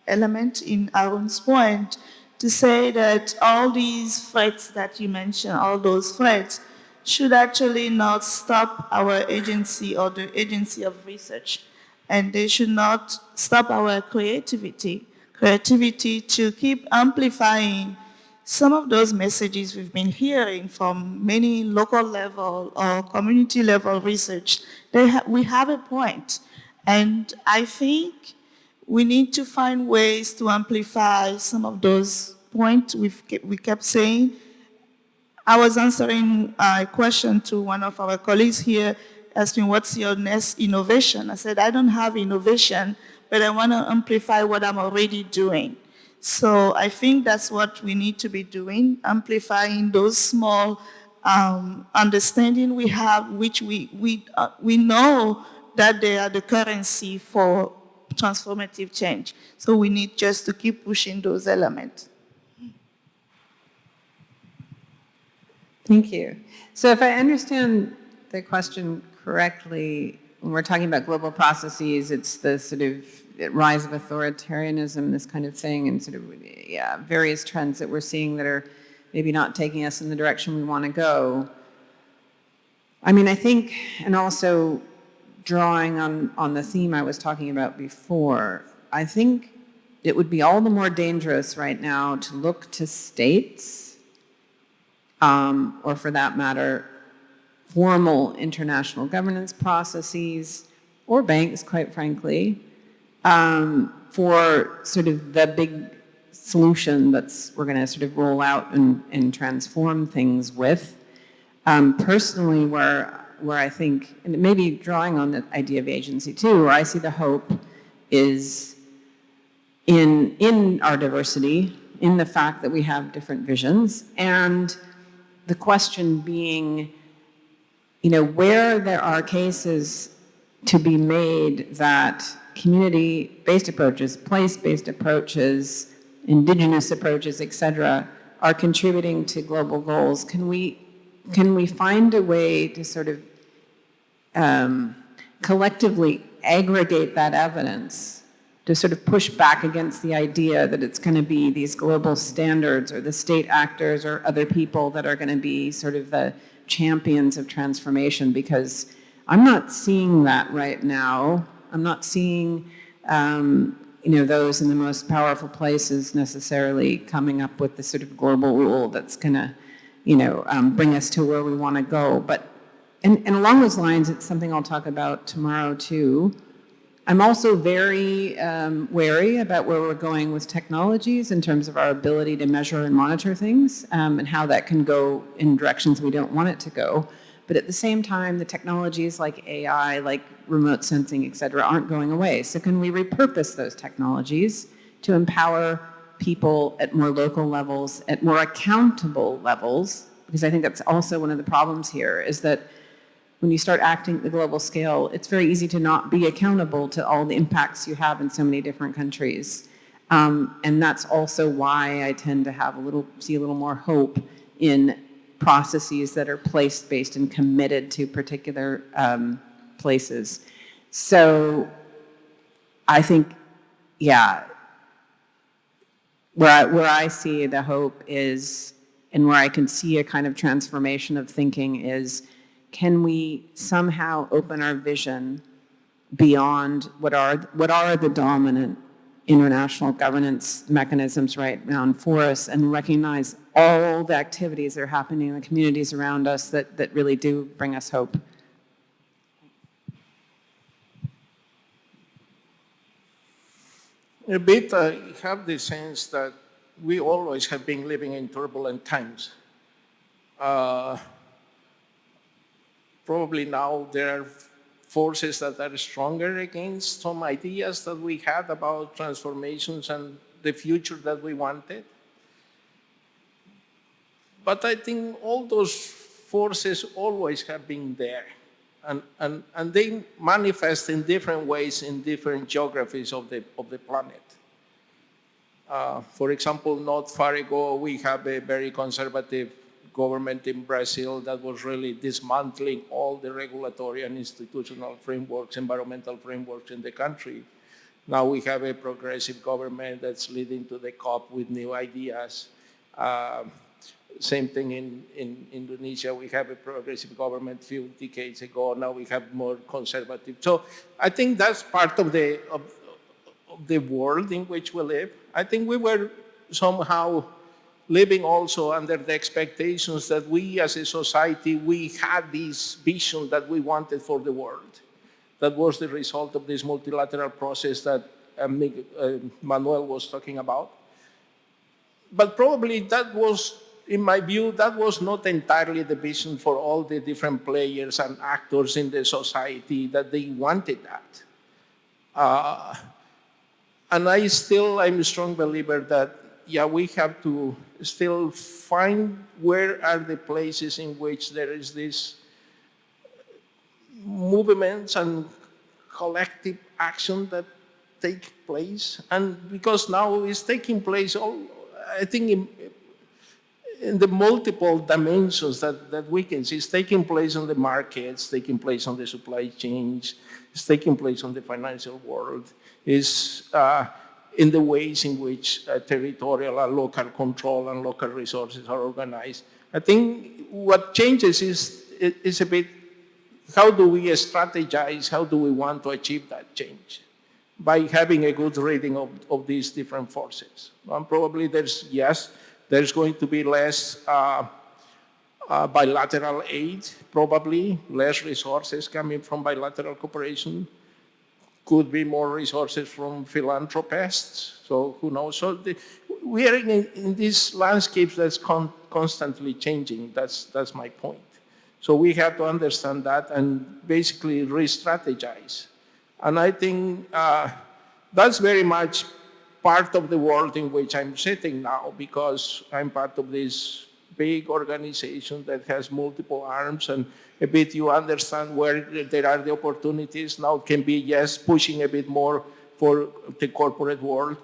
element in Arun's point to say that all these threats that you mentioned, all those threats, should actually not stop our agency or the agency of research. And they should not stop our creativity to keep amplifying some of those messages we've been hearing from many local level or community level research. We have a point. And I think we need to find ways to amplify some of those points we kept saying. I was answering a question to one of our colleagues here, asking what's your next innovation? I said, I don't have innovation, but I want to amplify what I'm already doing. So I think that's what we need to be doing, amplifying those small understanding we have, which we know that they are the currency for transformative change. So we need just to keep pushing those elements. Thank you. So if I understand the question correctly, when we're talking about global processes, it's the sort of rise of authoritarianism, this kind of thing, and sort of various trends that we're seeing that are maybe not taking us in the direction we want to go. I mean, I think, and also drawing on the theme I was talking about before, I think it would be all the more dangerous right now to look to states, or for that matter, formal international governance processes, or banks, quite frankly, for sort of the big solution we're going to sort of roll out and transform things with. Personally, where I think, and maybe drawing on the idea of agency too, where I see the hope is in our diversity, in the fact that we have different visions, and the question being, where there are cases to be made that community-based approaches, place-based approaches, indigenous approaches, et cetera, are contributing to global goals. Can we find a way to sort of collectively aggregate that evidence to sort of push back against the idea that it's going to be these global standards or the state actors or other people that are going to be sort of the champions of transformation? Because I'm not seeing that right now. I'm not seeing those in the most powerful places necessarily coming up with the sort of global rule that's going to bring us to where we want to go. But and along those lines, it's something I'll talk about tomorrow too. I'm also very wary about where we're going with technologies in terms of our ability to measure and monitor things, and how that can go in directions we don't want it to go. But at the same time, the technologies like AI, like remote sensing, et cetera, aren't going away. So can we repurpose those technologies to empower people at more local levels, at more accountable levels? Because I think that's also one of the problems here, is that when you start acting at the global scale, it's very easy to not be accountable to all the impacts you have in so many different countries. And that's also why I tend to see a little more hope in processes that are place-based and committed to particular places. So I think, where I see the hope is, and where I can see a kind of transformation of thinking is, can we somehow open our vision beyond what are the dominant international governance mechanisms right now for us, and recognize all the activities that are happening in the communities around us that really do bring us hope? A bit, I have the sense that we always have been living in turbulent times. Probably now there are forces that are stronger against some ideas that we had about transformations and the future that we wanted. But I think all those forces always have been there. And they manifest in different ways in different geographies of the planet. For example, not far ago, we have a very conservative government in Brazil that was really dismantling all the regulatory and institutional frameworks, environmental frameworks in the country. Now we have a progressive government that's leading to the COP with new ideas. Same thing in Indonesia. We have a progressive government a few decades ago. Now we have more conservative. So I think that's part of the world in which we live. I think we were somehow living also under the expectations that we as a society, we had this vision that we wanted for the world. That was the result of this multilateral process that Manuel was talking about. But probably that was, in my view, that was not entirely the vision for all the different players and actors in the society, that they wanted that. And I'm a strong believer that, we have to still find where are the places in which there is this movements and collective action that take place. And because now it's taking place, I think in the multiple dimensions that we can see, it's taking place on the markets, taking place on the supply chains, it's taking place on the financial world, is in the ways in which territorial and local control and local resources are organized. I think what changes is a bit, how do we strategize? How do we want to achieve that change? by having a good reading of these different forces. And probably there's going to be less bilateral aid, probably less resources coming from bilateral cooperation. Could be more resources from philanthropists, so who knows? So we are in these landscapes that's constantly changing, that's my point. So we have to understand that and basically re-strategize. And I think that's very much part of the world in which I'm sitting now, because I'm part of this big organization that has multiple arms, and a bit you understand where there are the opportunities. Now it can be, yes, pushing a bit more for the corporate world.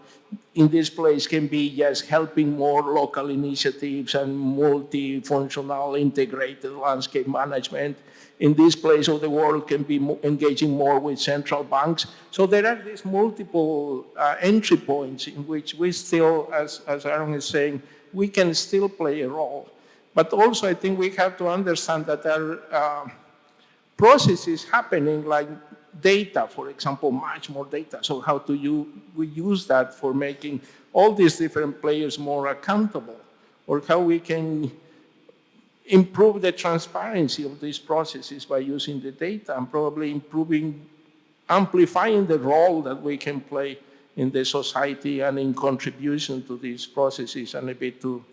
In this place can be, yes, helping more local initiatives and multifunctional integrated landscape management. In this place of the world can be engaging more with central banks. So there are these multiple entry points in which we still, as Arun is saying, we can still play a role. But also I think we have to understand that there are processes happening like data, for example, much more data. So how do we use that for making all these different players more accountable, or how we can improve the transparency of these processes by using the data, and probably amplifying the role that we can play in the society and in contribution to these processes, and a bit to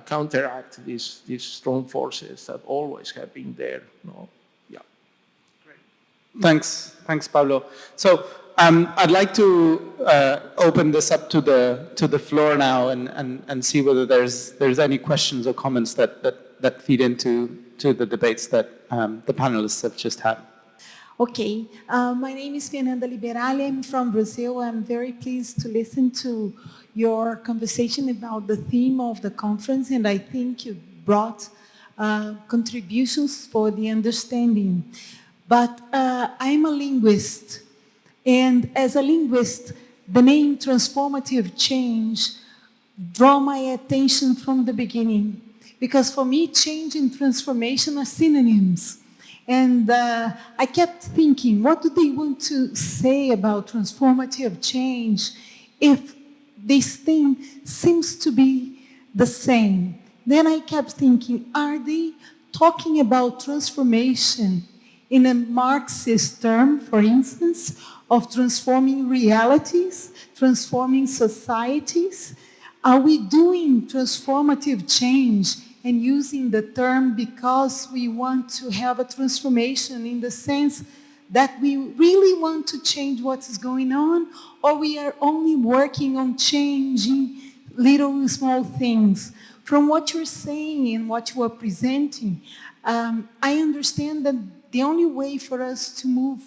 counteract these strong forces that always have been there. No? Yeah. Great. Thanks, Pablo. So I'd like to open this up to the floor now and see whether there's any questions or comments that feed into the debates that the panelists have just had. Okay, my name is Fernanda Liberali. I'm from Brazil. I'm very pleased to listen to your conversation about the theme of the conference, and I think you brought contributions for the understanding. But I'm a linguist, and as a linguist, the name transformative change drew my attention from the beginning, because for me, change and transformation are synonyms. And I kept thinking, what do they want to say about transformative change if this thing seems to be the same? Then I kept thinking, are they talking about transformation in a Marxist term, for instance, of transforming realities, transforming societies? Are we doing transformative change and using the term because we want to have a transformation in the sense that we really want to change what is going on, or we are only working on changing little small things? From what you're saying and what you are presenting, I understand that the only way for us to move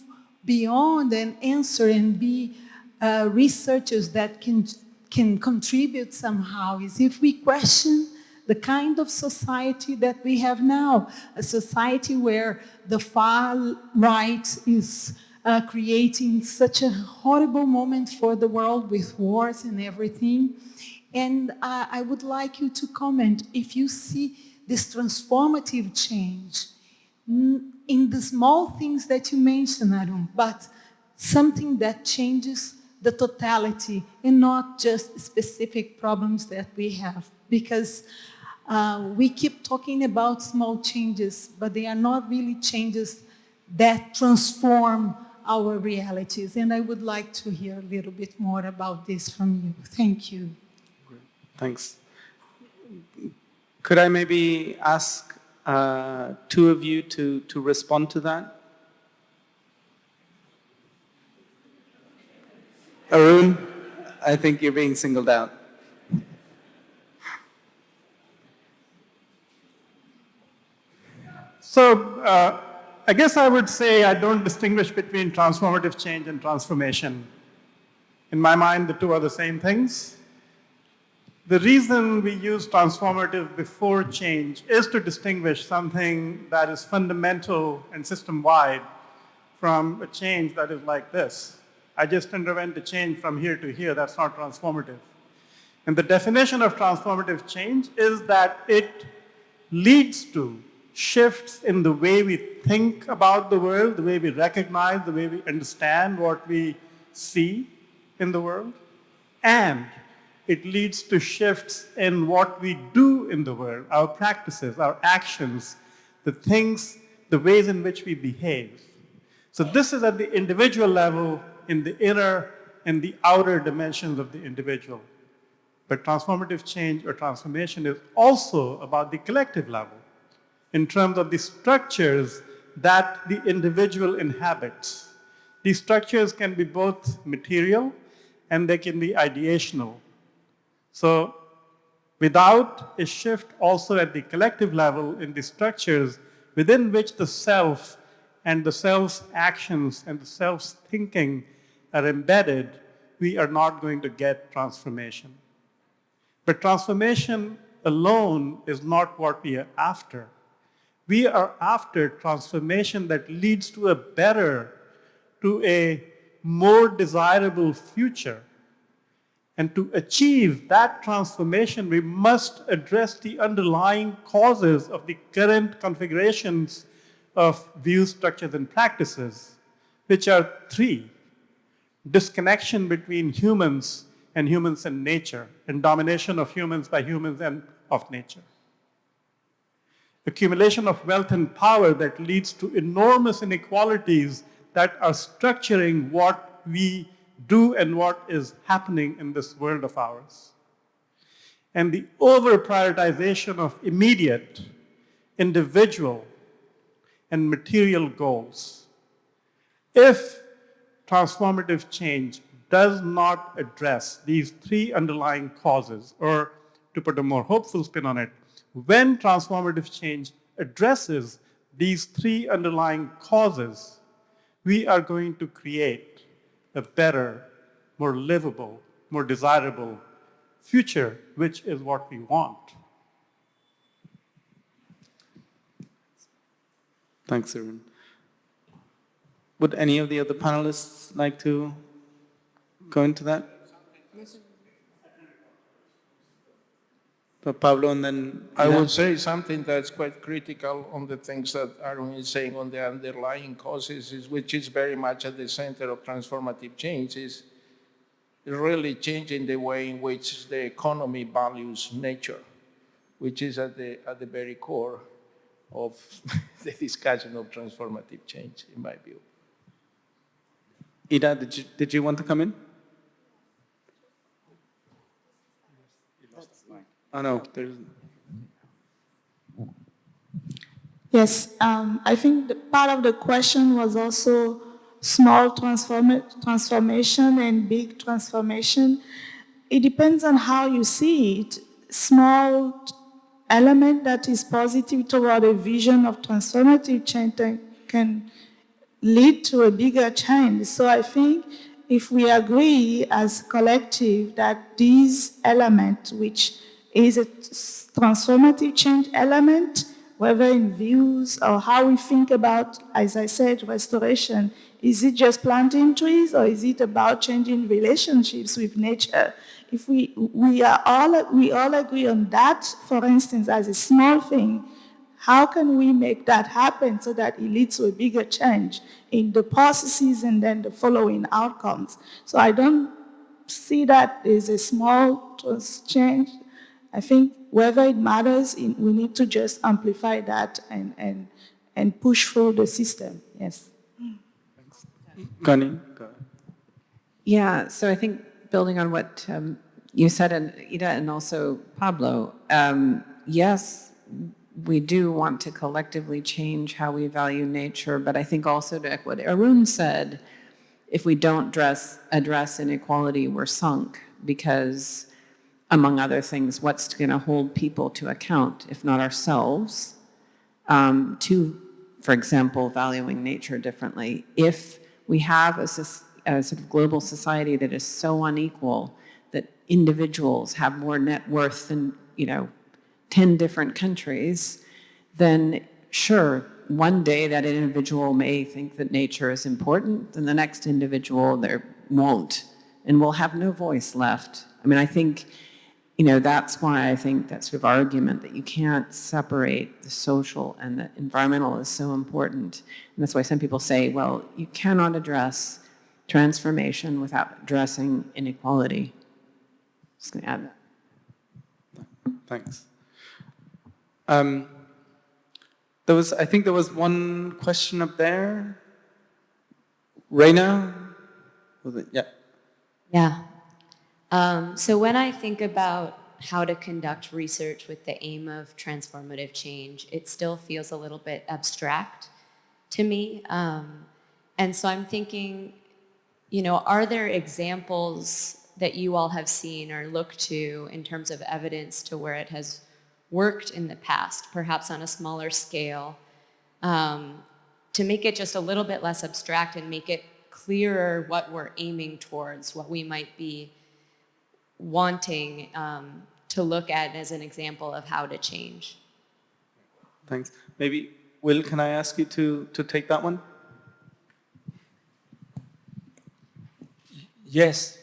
beyond and answer and be researchers that can contribute somehow is if we question the kind of society that we have now, a society where the far right is creating such a horrible moment for the world with wars and everything. And I would like you to comment if you see this transformative change in the small things that you mentioned, Arun, but something that changes the totality and not just specific problems that we have. Because we keep talking about small changes, but they are not really changes that transform our realities. And I would like to hear a little bit more about this from you. Thank you. Thanks. Could I maybe ask two of you to respond to that? Arun, I think you're being singled out. So I guess I would say I don't distinguish between transformative change and transformation. In my mind, the two are the same things. The reason we use transformative before change is to distinguish something that is fundamental and system-wide from a change that is like this. I just underwent a change from here to here. That's not transformative. And the definition of transformative change is that it leads to shifts in the way we think about the world, the way we recognize, the way we understand what we see in the world, and it leads to shifts in what we do in the world, our practices, our actions, the things, the ways in which we behave. So this is at the individual level, in the inner and the outer dimensions of the individual. But transformative change or transformation is also about the collective level, in terms of the structures that the individual inhabits. These structures can be both material and they can be ideational. So without a shift also at the collective level in the structures within which the self and the self's actions and the self's thinking are embedded, we are not going to get transformation. But transformation alone is not what we are after. We are after transformation that leads to a better, to a more desirable future. And to achieve that transformation, we must address the underlying causes of the current configurations of views, structures, and practices, which are three: disconnection between humans and nature, and domination of humans by humans and of nature. Accumulation of wealth and power that leads to enormous inequalities that are structuring what we do and what is happening in this world of ours. And the over-prioritization of immediate, individual, and material goals. If transformative change does not address these three underlying causes, or to put a more hopeful spin on it, when transformative change addresses these three underlying causes, we are going to create a better, more livable, more desirable future, which is what we want. Thanks, Arun. Would any of the other panelists like to go into that? So Pablo, and then I would say something that's quite critical on the things that Arun is saying on the underlying causes, which is very much at the center of transformative change, is really changing the way in which the economy values nature, which is at the very core of the discussion of transformative change, in my view. Ida, did you want to come in? Oh no, there's... Yes, I think part of the question was also small transformation and big transformation. It depends on how you see it. Small element that is positive toward a vision of transformative change can lead to a bigger change. So I think if we agree as collective that these elements, which is a transformative change element, whether in views or how we think about, as I said, restoration, is it just planting trees or is it about changing relationships with nature? If we all agree on that, for instance, as a small thing, how can we make that happen so that it leads to a bigger change in the processes and then the following outcomes? So I don't see that as a small change. I think whether it matters, we need to just amplify that and push through the system. Yes. Thanks. Connie, go ahead. Yeah, so I think building on what you said, and Ida, and also Pablo, yes, we do want to collectively change how we value nature, but I think also to echo what Arun said, if we don't address inequality, we're sunk, because among other things, what's going to hold people to account, if not ourselves, to, for example, valuing nature differently? If we have a sort of global society that is so unequal that individuals have more net worth than, 10 different countries, then sure, one day that individual may think that nature is important, and the next individual there won't, and will have no voice left. I mean, I think, that's why I think that sort of argument that you can't separate the social and the environmental is so important. And that's why some people say, well, you cannot address transformation without addressing inequality. Just going to add that. Thanks. I think there was one question up there. Reina? Was it? Yeah. Yeah. So when I think about how to conduct research with the aim of transformative change, it still feels a little bit abstract to me. And so I'm thinking, are there examples that you all have seen or looked to in terms of evidence to where it has worked in the past, perhaps on a smaller scale, to make it just a little bit less abstract and make it clearer what we're aiming towards, what we might be wanting to look at as an example of how to change. Thanks. Maybe, Will, can I ask you to take that one? Yes,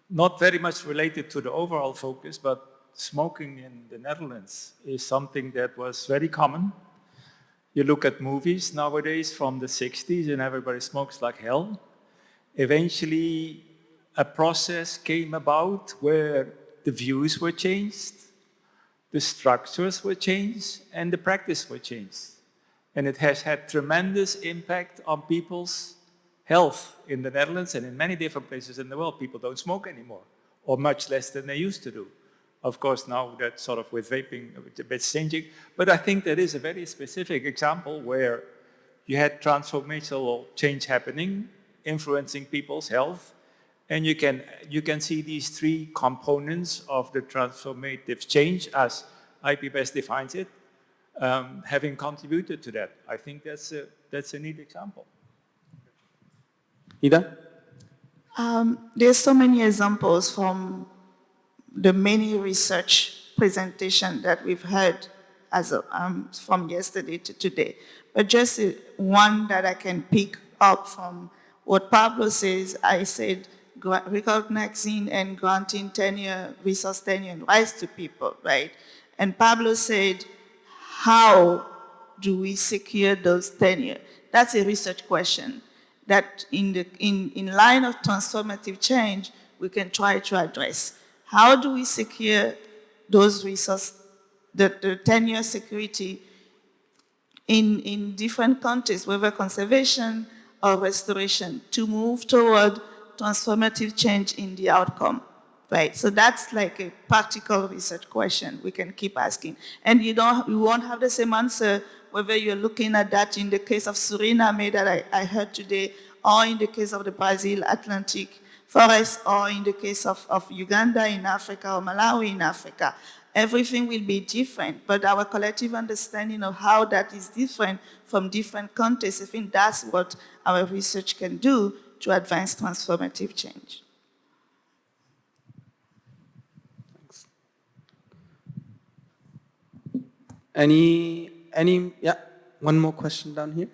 not very much related to the overall focus, but smoking in the Netherlands is something that was very common. You look at movies nowadays from the 60s and everybody smokes like hell. Eventually, a process came about where the views were changed, the structures were changed, and the practice were changed. And it has had tremendous impact on people's health in the Netherlands and in many different places in the world. People don't smoke anymore, or much less than they used to do. Of course, now that sort of with vaping, it's a bit changing. But I think that is a very specific example where you had transformational change happening, influencing people's health. And you can see these three components of the transformative change, as IPBES defines it, having contributed to that. I think that's a neat example. Ida? There's so many examples from the many research presentations that we've heard from yesterday to today. But just one that I can pick up from what Pablo says, I said, recognizing and granting tenure, resource tenure and rights to people, right? And Pablo said, how do we secure those tenure? That's a research question that in line of transformative change, we can try to address. How do we secure those resources, the tenure security in different countries, whether conservation or restoration, to move toward transformative change in the outcome, right? So that's like a practical research question we can keep asking. And you won't have the same answer whether you're looking at that in the case of Suriname that I heard today, or in the case of the Brazil Atlantic forest, or in the case of Uganda in Africa or Malawi in Africa. Everything will be different, but our collective understanding of how that is different from different countries, I think that's what our research can do to advance transformative change. Thanks. Yeah, one more question down here.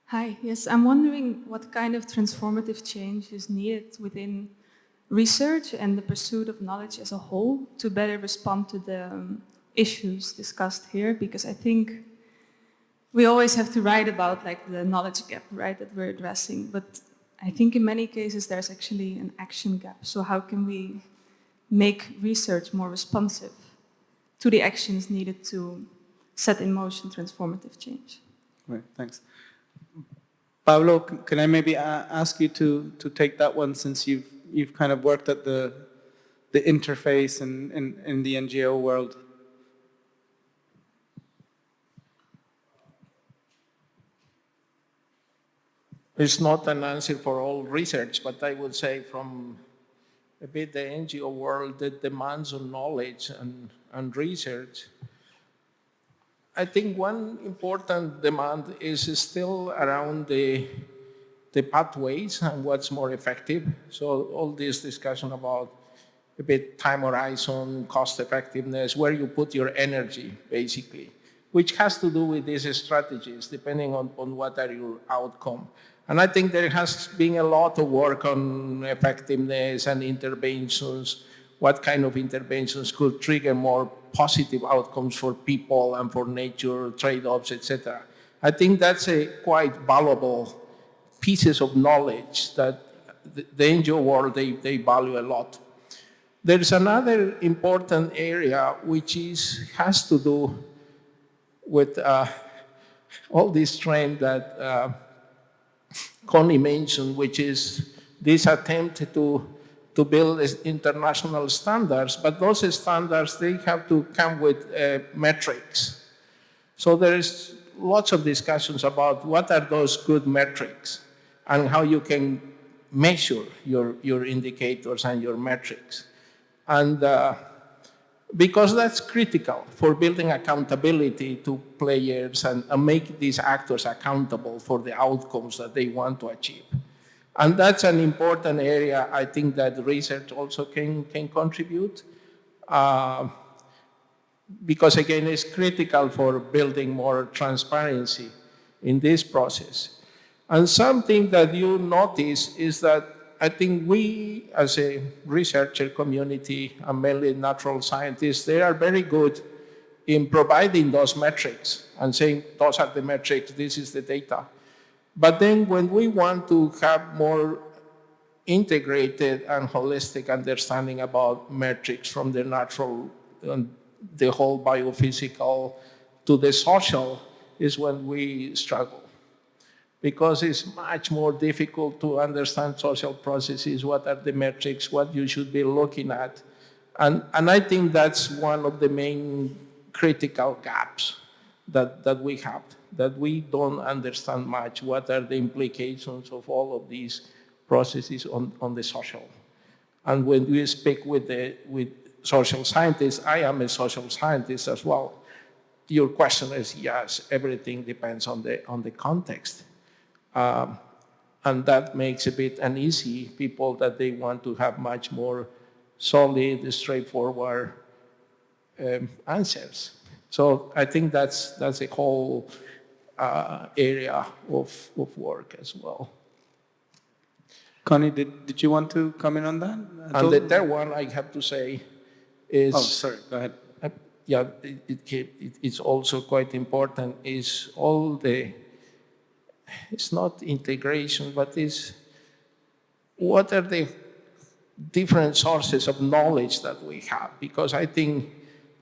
Hi, yes, I'm wondering what kind of transformative change is needed within research and the pursuit of knowledge as a whole to better respond to the issues discussed here, because I think we always have to write about like the knowledge gap, right, that we're addressing, but I think in many cases there's actually an action gap. So how can we make research more responsive to the actions needed to set in motion transformative change? Right, thanks. Pablo, can I maybe ask you to take that one, since you've kind of worked at the interface in the NGO world? It's not an answer for all research, but I would say from a bit the NGO world that demands on knowledge and research, I think one important demand is still around the pathways and what's more effective. So all this discussion about a bit time horizon, cost effectiveness, where you put your energy, basically, which has to do with these strategies, depending on what are your outcome. And I think there has been a lot of work on effectiveness and interventions, what kind of interventions could trigger more positive outcomes for people and for nature, trade-offs, etc. I think that's a quite valuable pieces of knowledge that the NGO world, they value a lot. There's another important area which has to do with all this trend that Connie mentioned, which is this attempt to build international standards, but those standards, they have to come with metrics. So there is lots of discussions about what are those good metrics and how you can measure your indicators and your metrics. And because that's critical for building accountability to players and make these actors accountable for the outcomes that they want to achieve. And that's an important area I think that research also can contribute. Because again, it's critical for building more transparency in this process. And something that you notice is that I think we, as a researcher community, and mainly natural scientists, they are very good in providing those metrics and saying, those are the metrics, this is the data. But then when we want to have more integrated and holistic understanding about metrics from the natural, the whole biophysical to the social, is when we struggle. Because it's much more difficult to understand social processes, what are the metrics, what you should be looking at. And I think that's one of the main critical gaps that we have, that we don't understand much what are the implications of all of these processes on the social. And when we speak with social scientists, I am a social scientist as well. Your question is, yes, everything depends on the context. And that makes a bit uneasy people that they want to have much more solid, straightforward answers. So I think that's a whole area of work as well. Connie, did you want to comment on that? And the third one I have to say is... Oh, sorry, go ahead. Yeah, it's also quite important, is all the... It's not integration, but it's what are the different sources of knowledge that we have? Because I think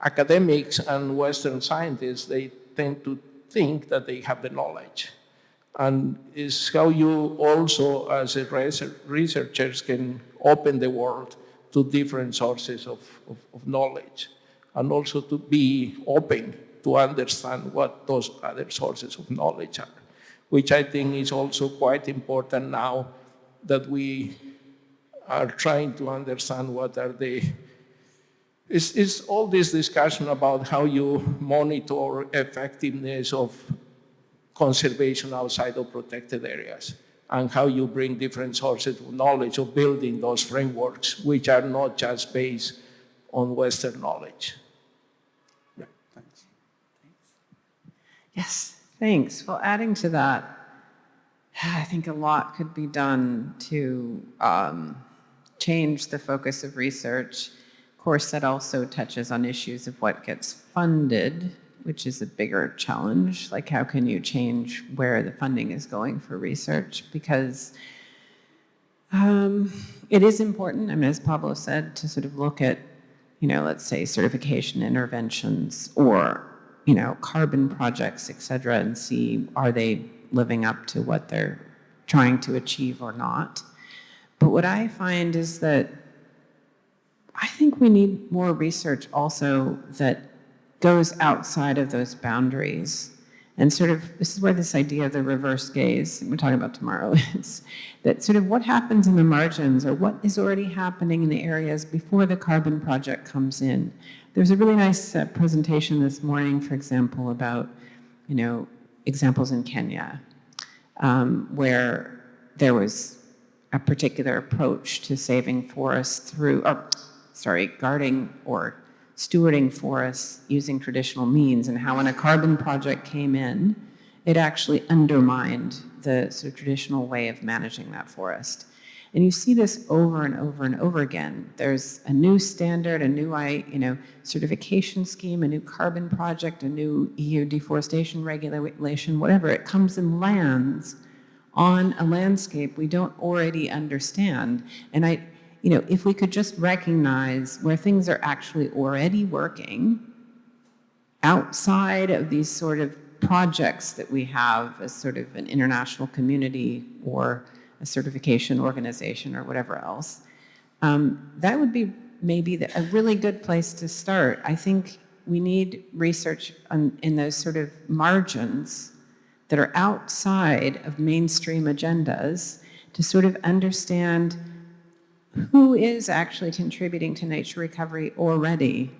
academics and Western scientists, they tend to think that they have the knowledge. And it's how you also, as a researchers, can open the world to different sources of knowledge, and also to be open to understand what those other sources of knowledge are, which I think is also quite important now that we are trying to understand what are the... It's all this discussion about how you monitor effectiveness of conservation outside of protected areas, and how you bring different sources of knowledge of building those frameworks, which are not just based on Western knowledge. Yeah, thanks. Yes. Thanks. Well, adding to that, I think a lot could be done to change the focus of research. Of course, that also touches on issues of what gets funded, which is a bigger challenge. Like, how can you change where the funding is going for research? Because it is important, I mean, as Pablo said, to sort of look at, let's say certification interventions or carbon projects, et cetera, and see, are they living up to what they're trying to achieve or not? But what I find is that I think we need more research also that goes outside of those boundaries. And sort of, this is where this idea of the reverse gaze, we're talking about tomorrow, is that sort of what happens in the margins, or what is already happening in the areas before the carbon project comes in. There's a really nice presentation this morning, for example, about, examples in Kenya, where there was a particular approach to saving forests guarding or stewarding forests using traditional means, and how when a carbon project came in, it actually undermined the sort of traditional way of managing that forest. And you see this over and over and over again. There's a new standard, a new certification scheme, a new carbon project, a new EU deforestation regulation, whatever. It comes and lands on a landscape we don't already understand. And if we could just recognize where things are actually already working outside of these sort of projects that we have as sort of an international community or a certification organization or whatever else, that would be maybe a really good place to start. I think we need research in those sort of margins that are outside of mainstream agendas to sort of understand who is actually contributing to nature recovery already.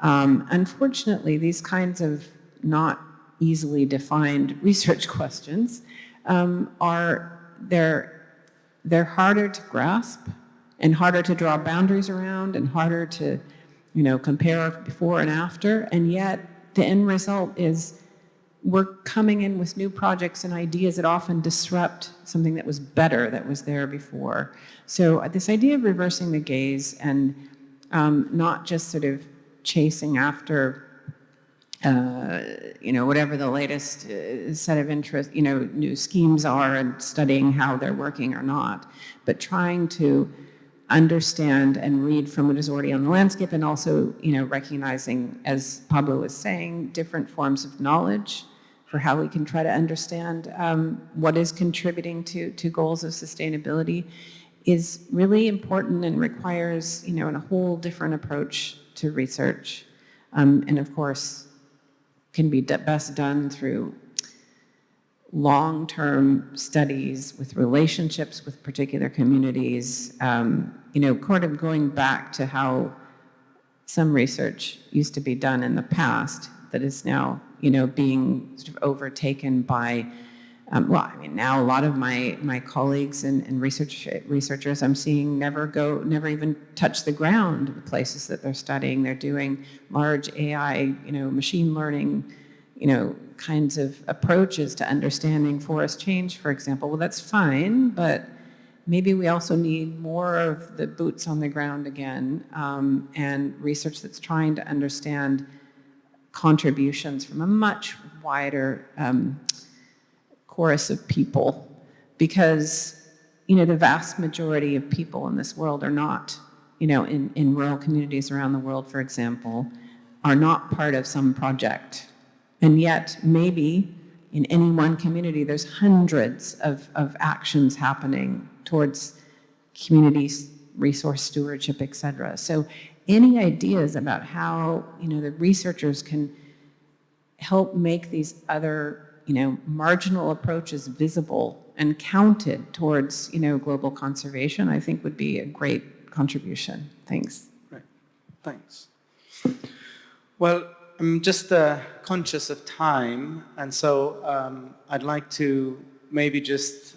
Unfortunately, these kinds of not easily defined research questions they're harder to grasp and harder to draw boundaries around and harder to, compare before and after. And yet the end result is we're coming in with new projects and ideas that often disrupt something that was better that was there before. So this idea of reversing the gaze and not just sort of chasing after whatever the latest set of interest, new schemes are and studying how they're working or not, but trying to understand and read from what is already on the landscape and also, recognizing, as Pablo was saying, different forms of knowledge for how we can try to understand what is contributing to goals of sustainability is really important and requires, a whole different approach to research. And of course, can be best done through long-term studies with relationships with particular communities, kind of going back to how some research used to be done in the past that is now, being sort of overtaken by, now a lot of my colleagues and researchers I'm seeing never even touch the ground of the places that they're studying. They're doing large AI, machine learning, kinds of approaches to understanding forest change, for example. Well, that's fine, but maybe we also need more of the boots on the ground again, and research that's trying to understand contributions from a much wider chorus of people, because the vast majority of people in this world are not, in rural communities around the world, for example, are not part of some project. And yet maybe in any one community there's hundreds of actions happening towards communities, resource stewardship, et cetera. So any ideas about how the researchers can help make these other marginal approaches visible and counted towards, global conservation, I think would be a great contribution. Thanks. Right. Thanks. Well, I'm just conscious of time, and so I'd like to maybe just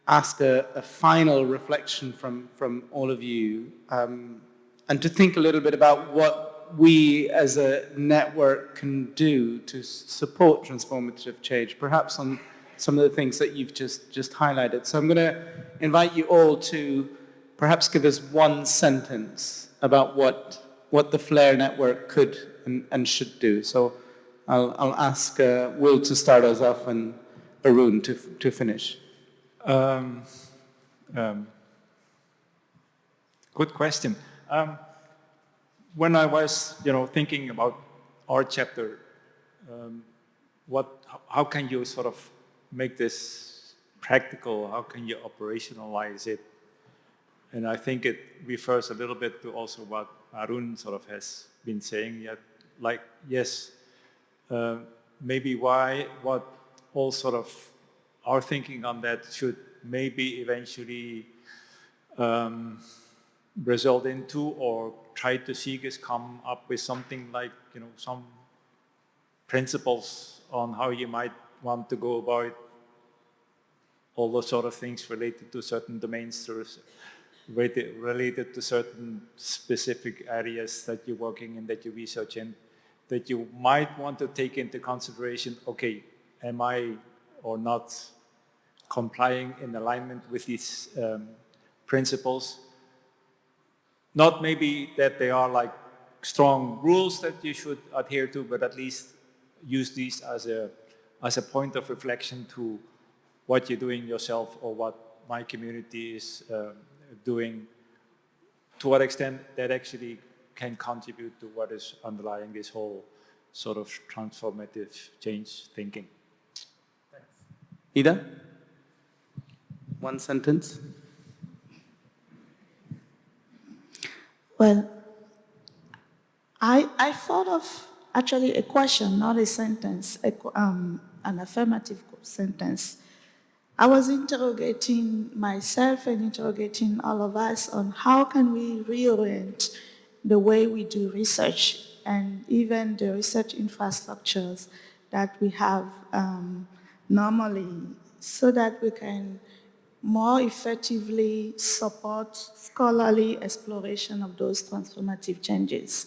ask a final reflection from all of you, and to think a little bit about what we as a network can do to support transformative change, perhaps on some of the things that you've just highlighted. So I'm going to invite you all to perhaps give us one sentence about what the FLAIR network could and should do. So I'll ask Will to start us off and Arun to finish. Good question. When I was, thinking about our chapter, how can you sort of make this practical? How can you operationalize it? And I think it refers a little bit to also what Arun sort of has been saying. Yet, maybe what all sort of our thinking on that should maybe eventually result into or try to seek is come up with something like, some principles on how you might want to go about all those sort of things related to certain domains, related to certain specific areas that you're working in, that you research in, that you might want to take into consideration, okay, am I or not complying in alignment with these principles. Not maybe that they are like strong rules that you should adhere to, but at least use these as a point of reflection to what you're doing yourself or what my community is doing, to what extent that actually can contribute to what is underlying this whole sort of transformative change thinking. Thanks. Ida? One sentence. Well, I thought of actually a question, not a sentence, an affirmative sentence. I was interrogating myself and interrogating all of us on how can we reorient the way we do research and even the research infrastructures that we have normally, so that we can more effectively support scholarly exploration of those transformative changes.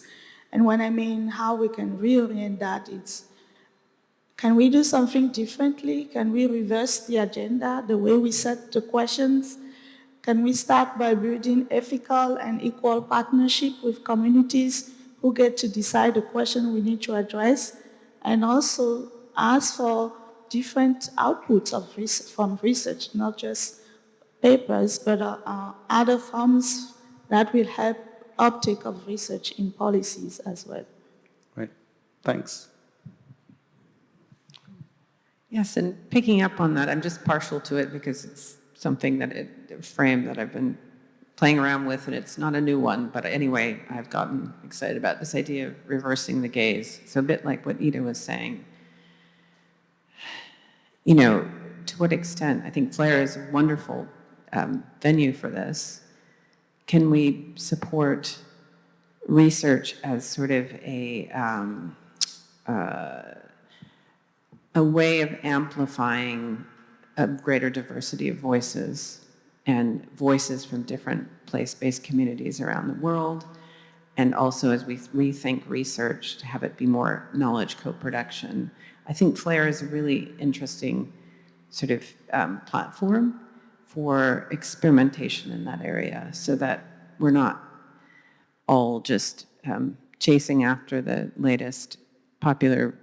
And when I mean how we can reorient that, it's can we do something differently? Can we reverse the agenda, the way we set the questions? Can we start by building ethical and equal partnership with communities who get to decide the question we need to address? And also ask for different outputs from research, not just papers, but other forms that will help uptake of research in policies as well. Right. Thanks. Yes, and picking up on that, I'm just partial to it because it's something that a frame that I've been playing around with, and it's not a new one, but anyway, I've gotten excited about this idea of reversing the gaze. So a bit like what Ida was saying. You know, to what extent, I think Flair is a wonderful venue for this. Can we support research as sort of a way of amplifying a greater diversity of voices and voices from different place-based communities around the world, and also as we rethink research to have it be more knowledge co-production. I think Flair is a really interesting sort of platform for experimentation in that area, so that we're not all just chasing after the latest popular,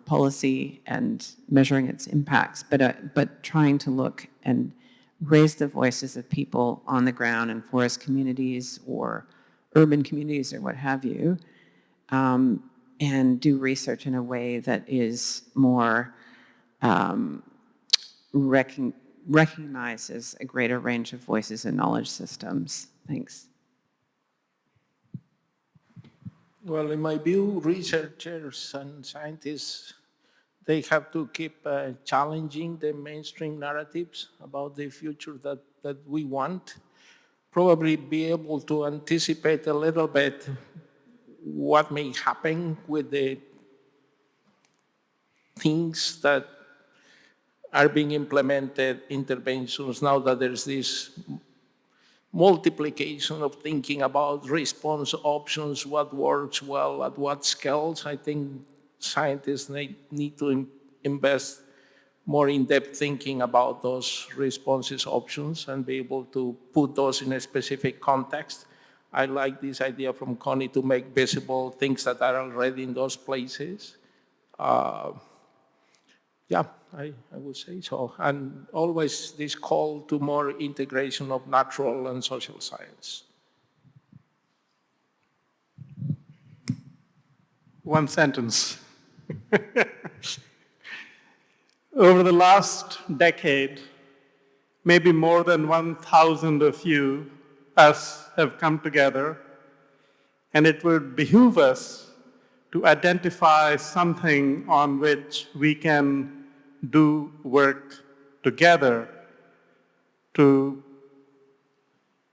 policy and measuring its impacts, but trying to look and raise the voices of people on the ground in forest communities or urban communities or what have you, and do research in a way that is more recognizes a greater range of voices and knowledge systems. Thanks. Well, in my view, researchers and scientists, they have to keep challenging the mainstream narratives about the future that we want. Probably be able to anticipate a little bit what may happen with the things that are being implemented, interventions, now that there's this multiplication of thinking about response options, what works well, at what scales. I think scientists need to invest more in-depth thinking about those responses options and be able to put those in a specific context. I like this idea from Connie to make visible things that are already in those places. Yeah, I would say so. And always this call to more integration of natural and social science. One sentence. Over the last decade, maybe more than 1,000 of you, us, have come together, and it would behoove us to identify something on which we can do work together to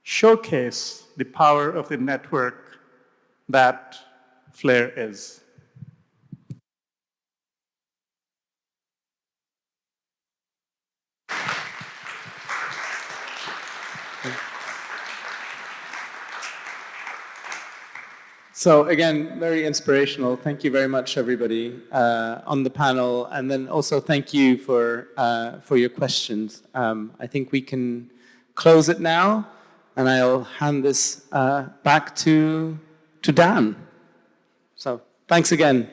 showcase the power of the network that Flair is. So again, very inspirational. Thank you very much, everybody, on the panel, and then also thank you for your questions. I think we can close it now, and I'll hand this back to Dan. So thanks again.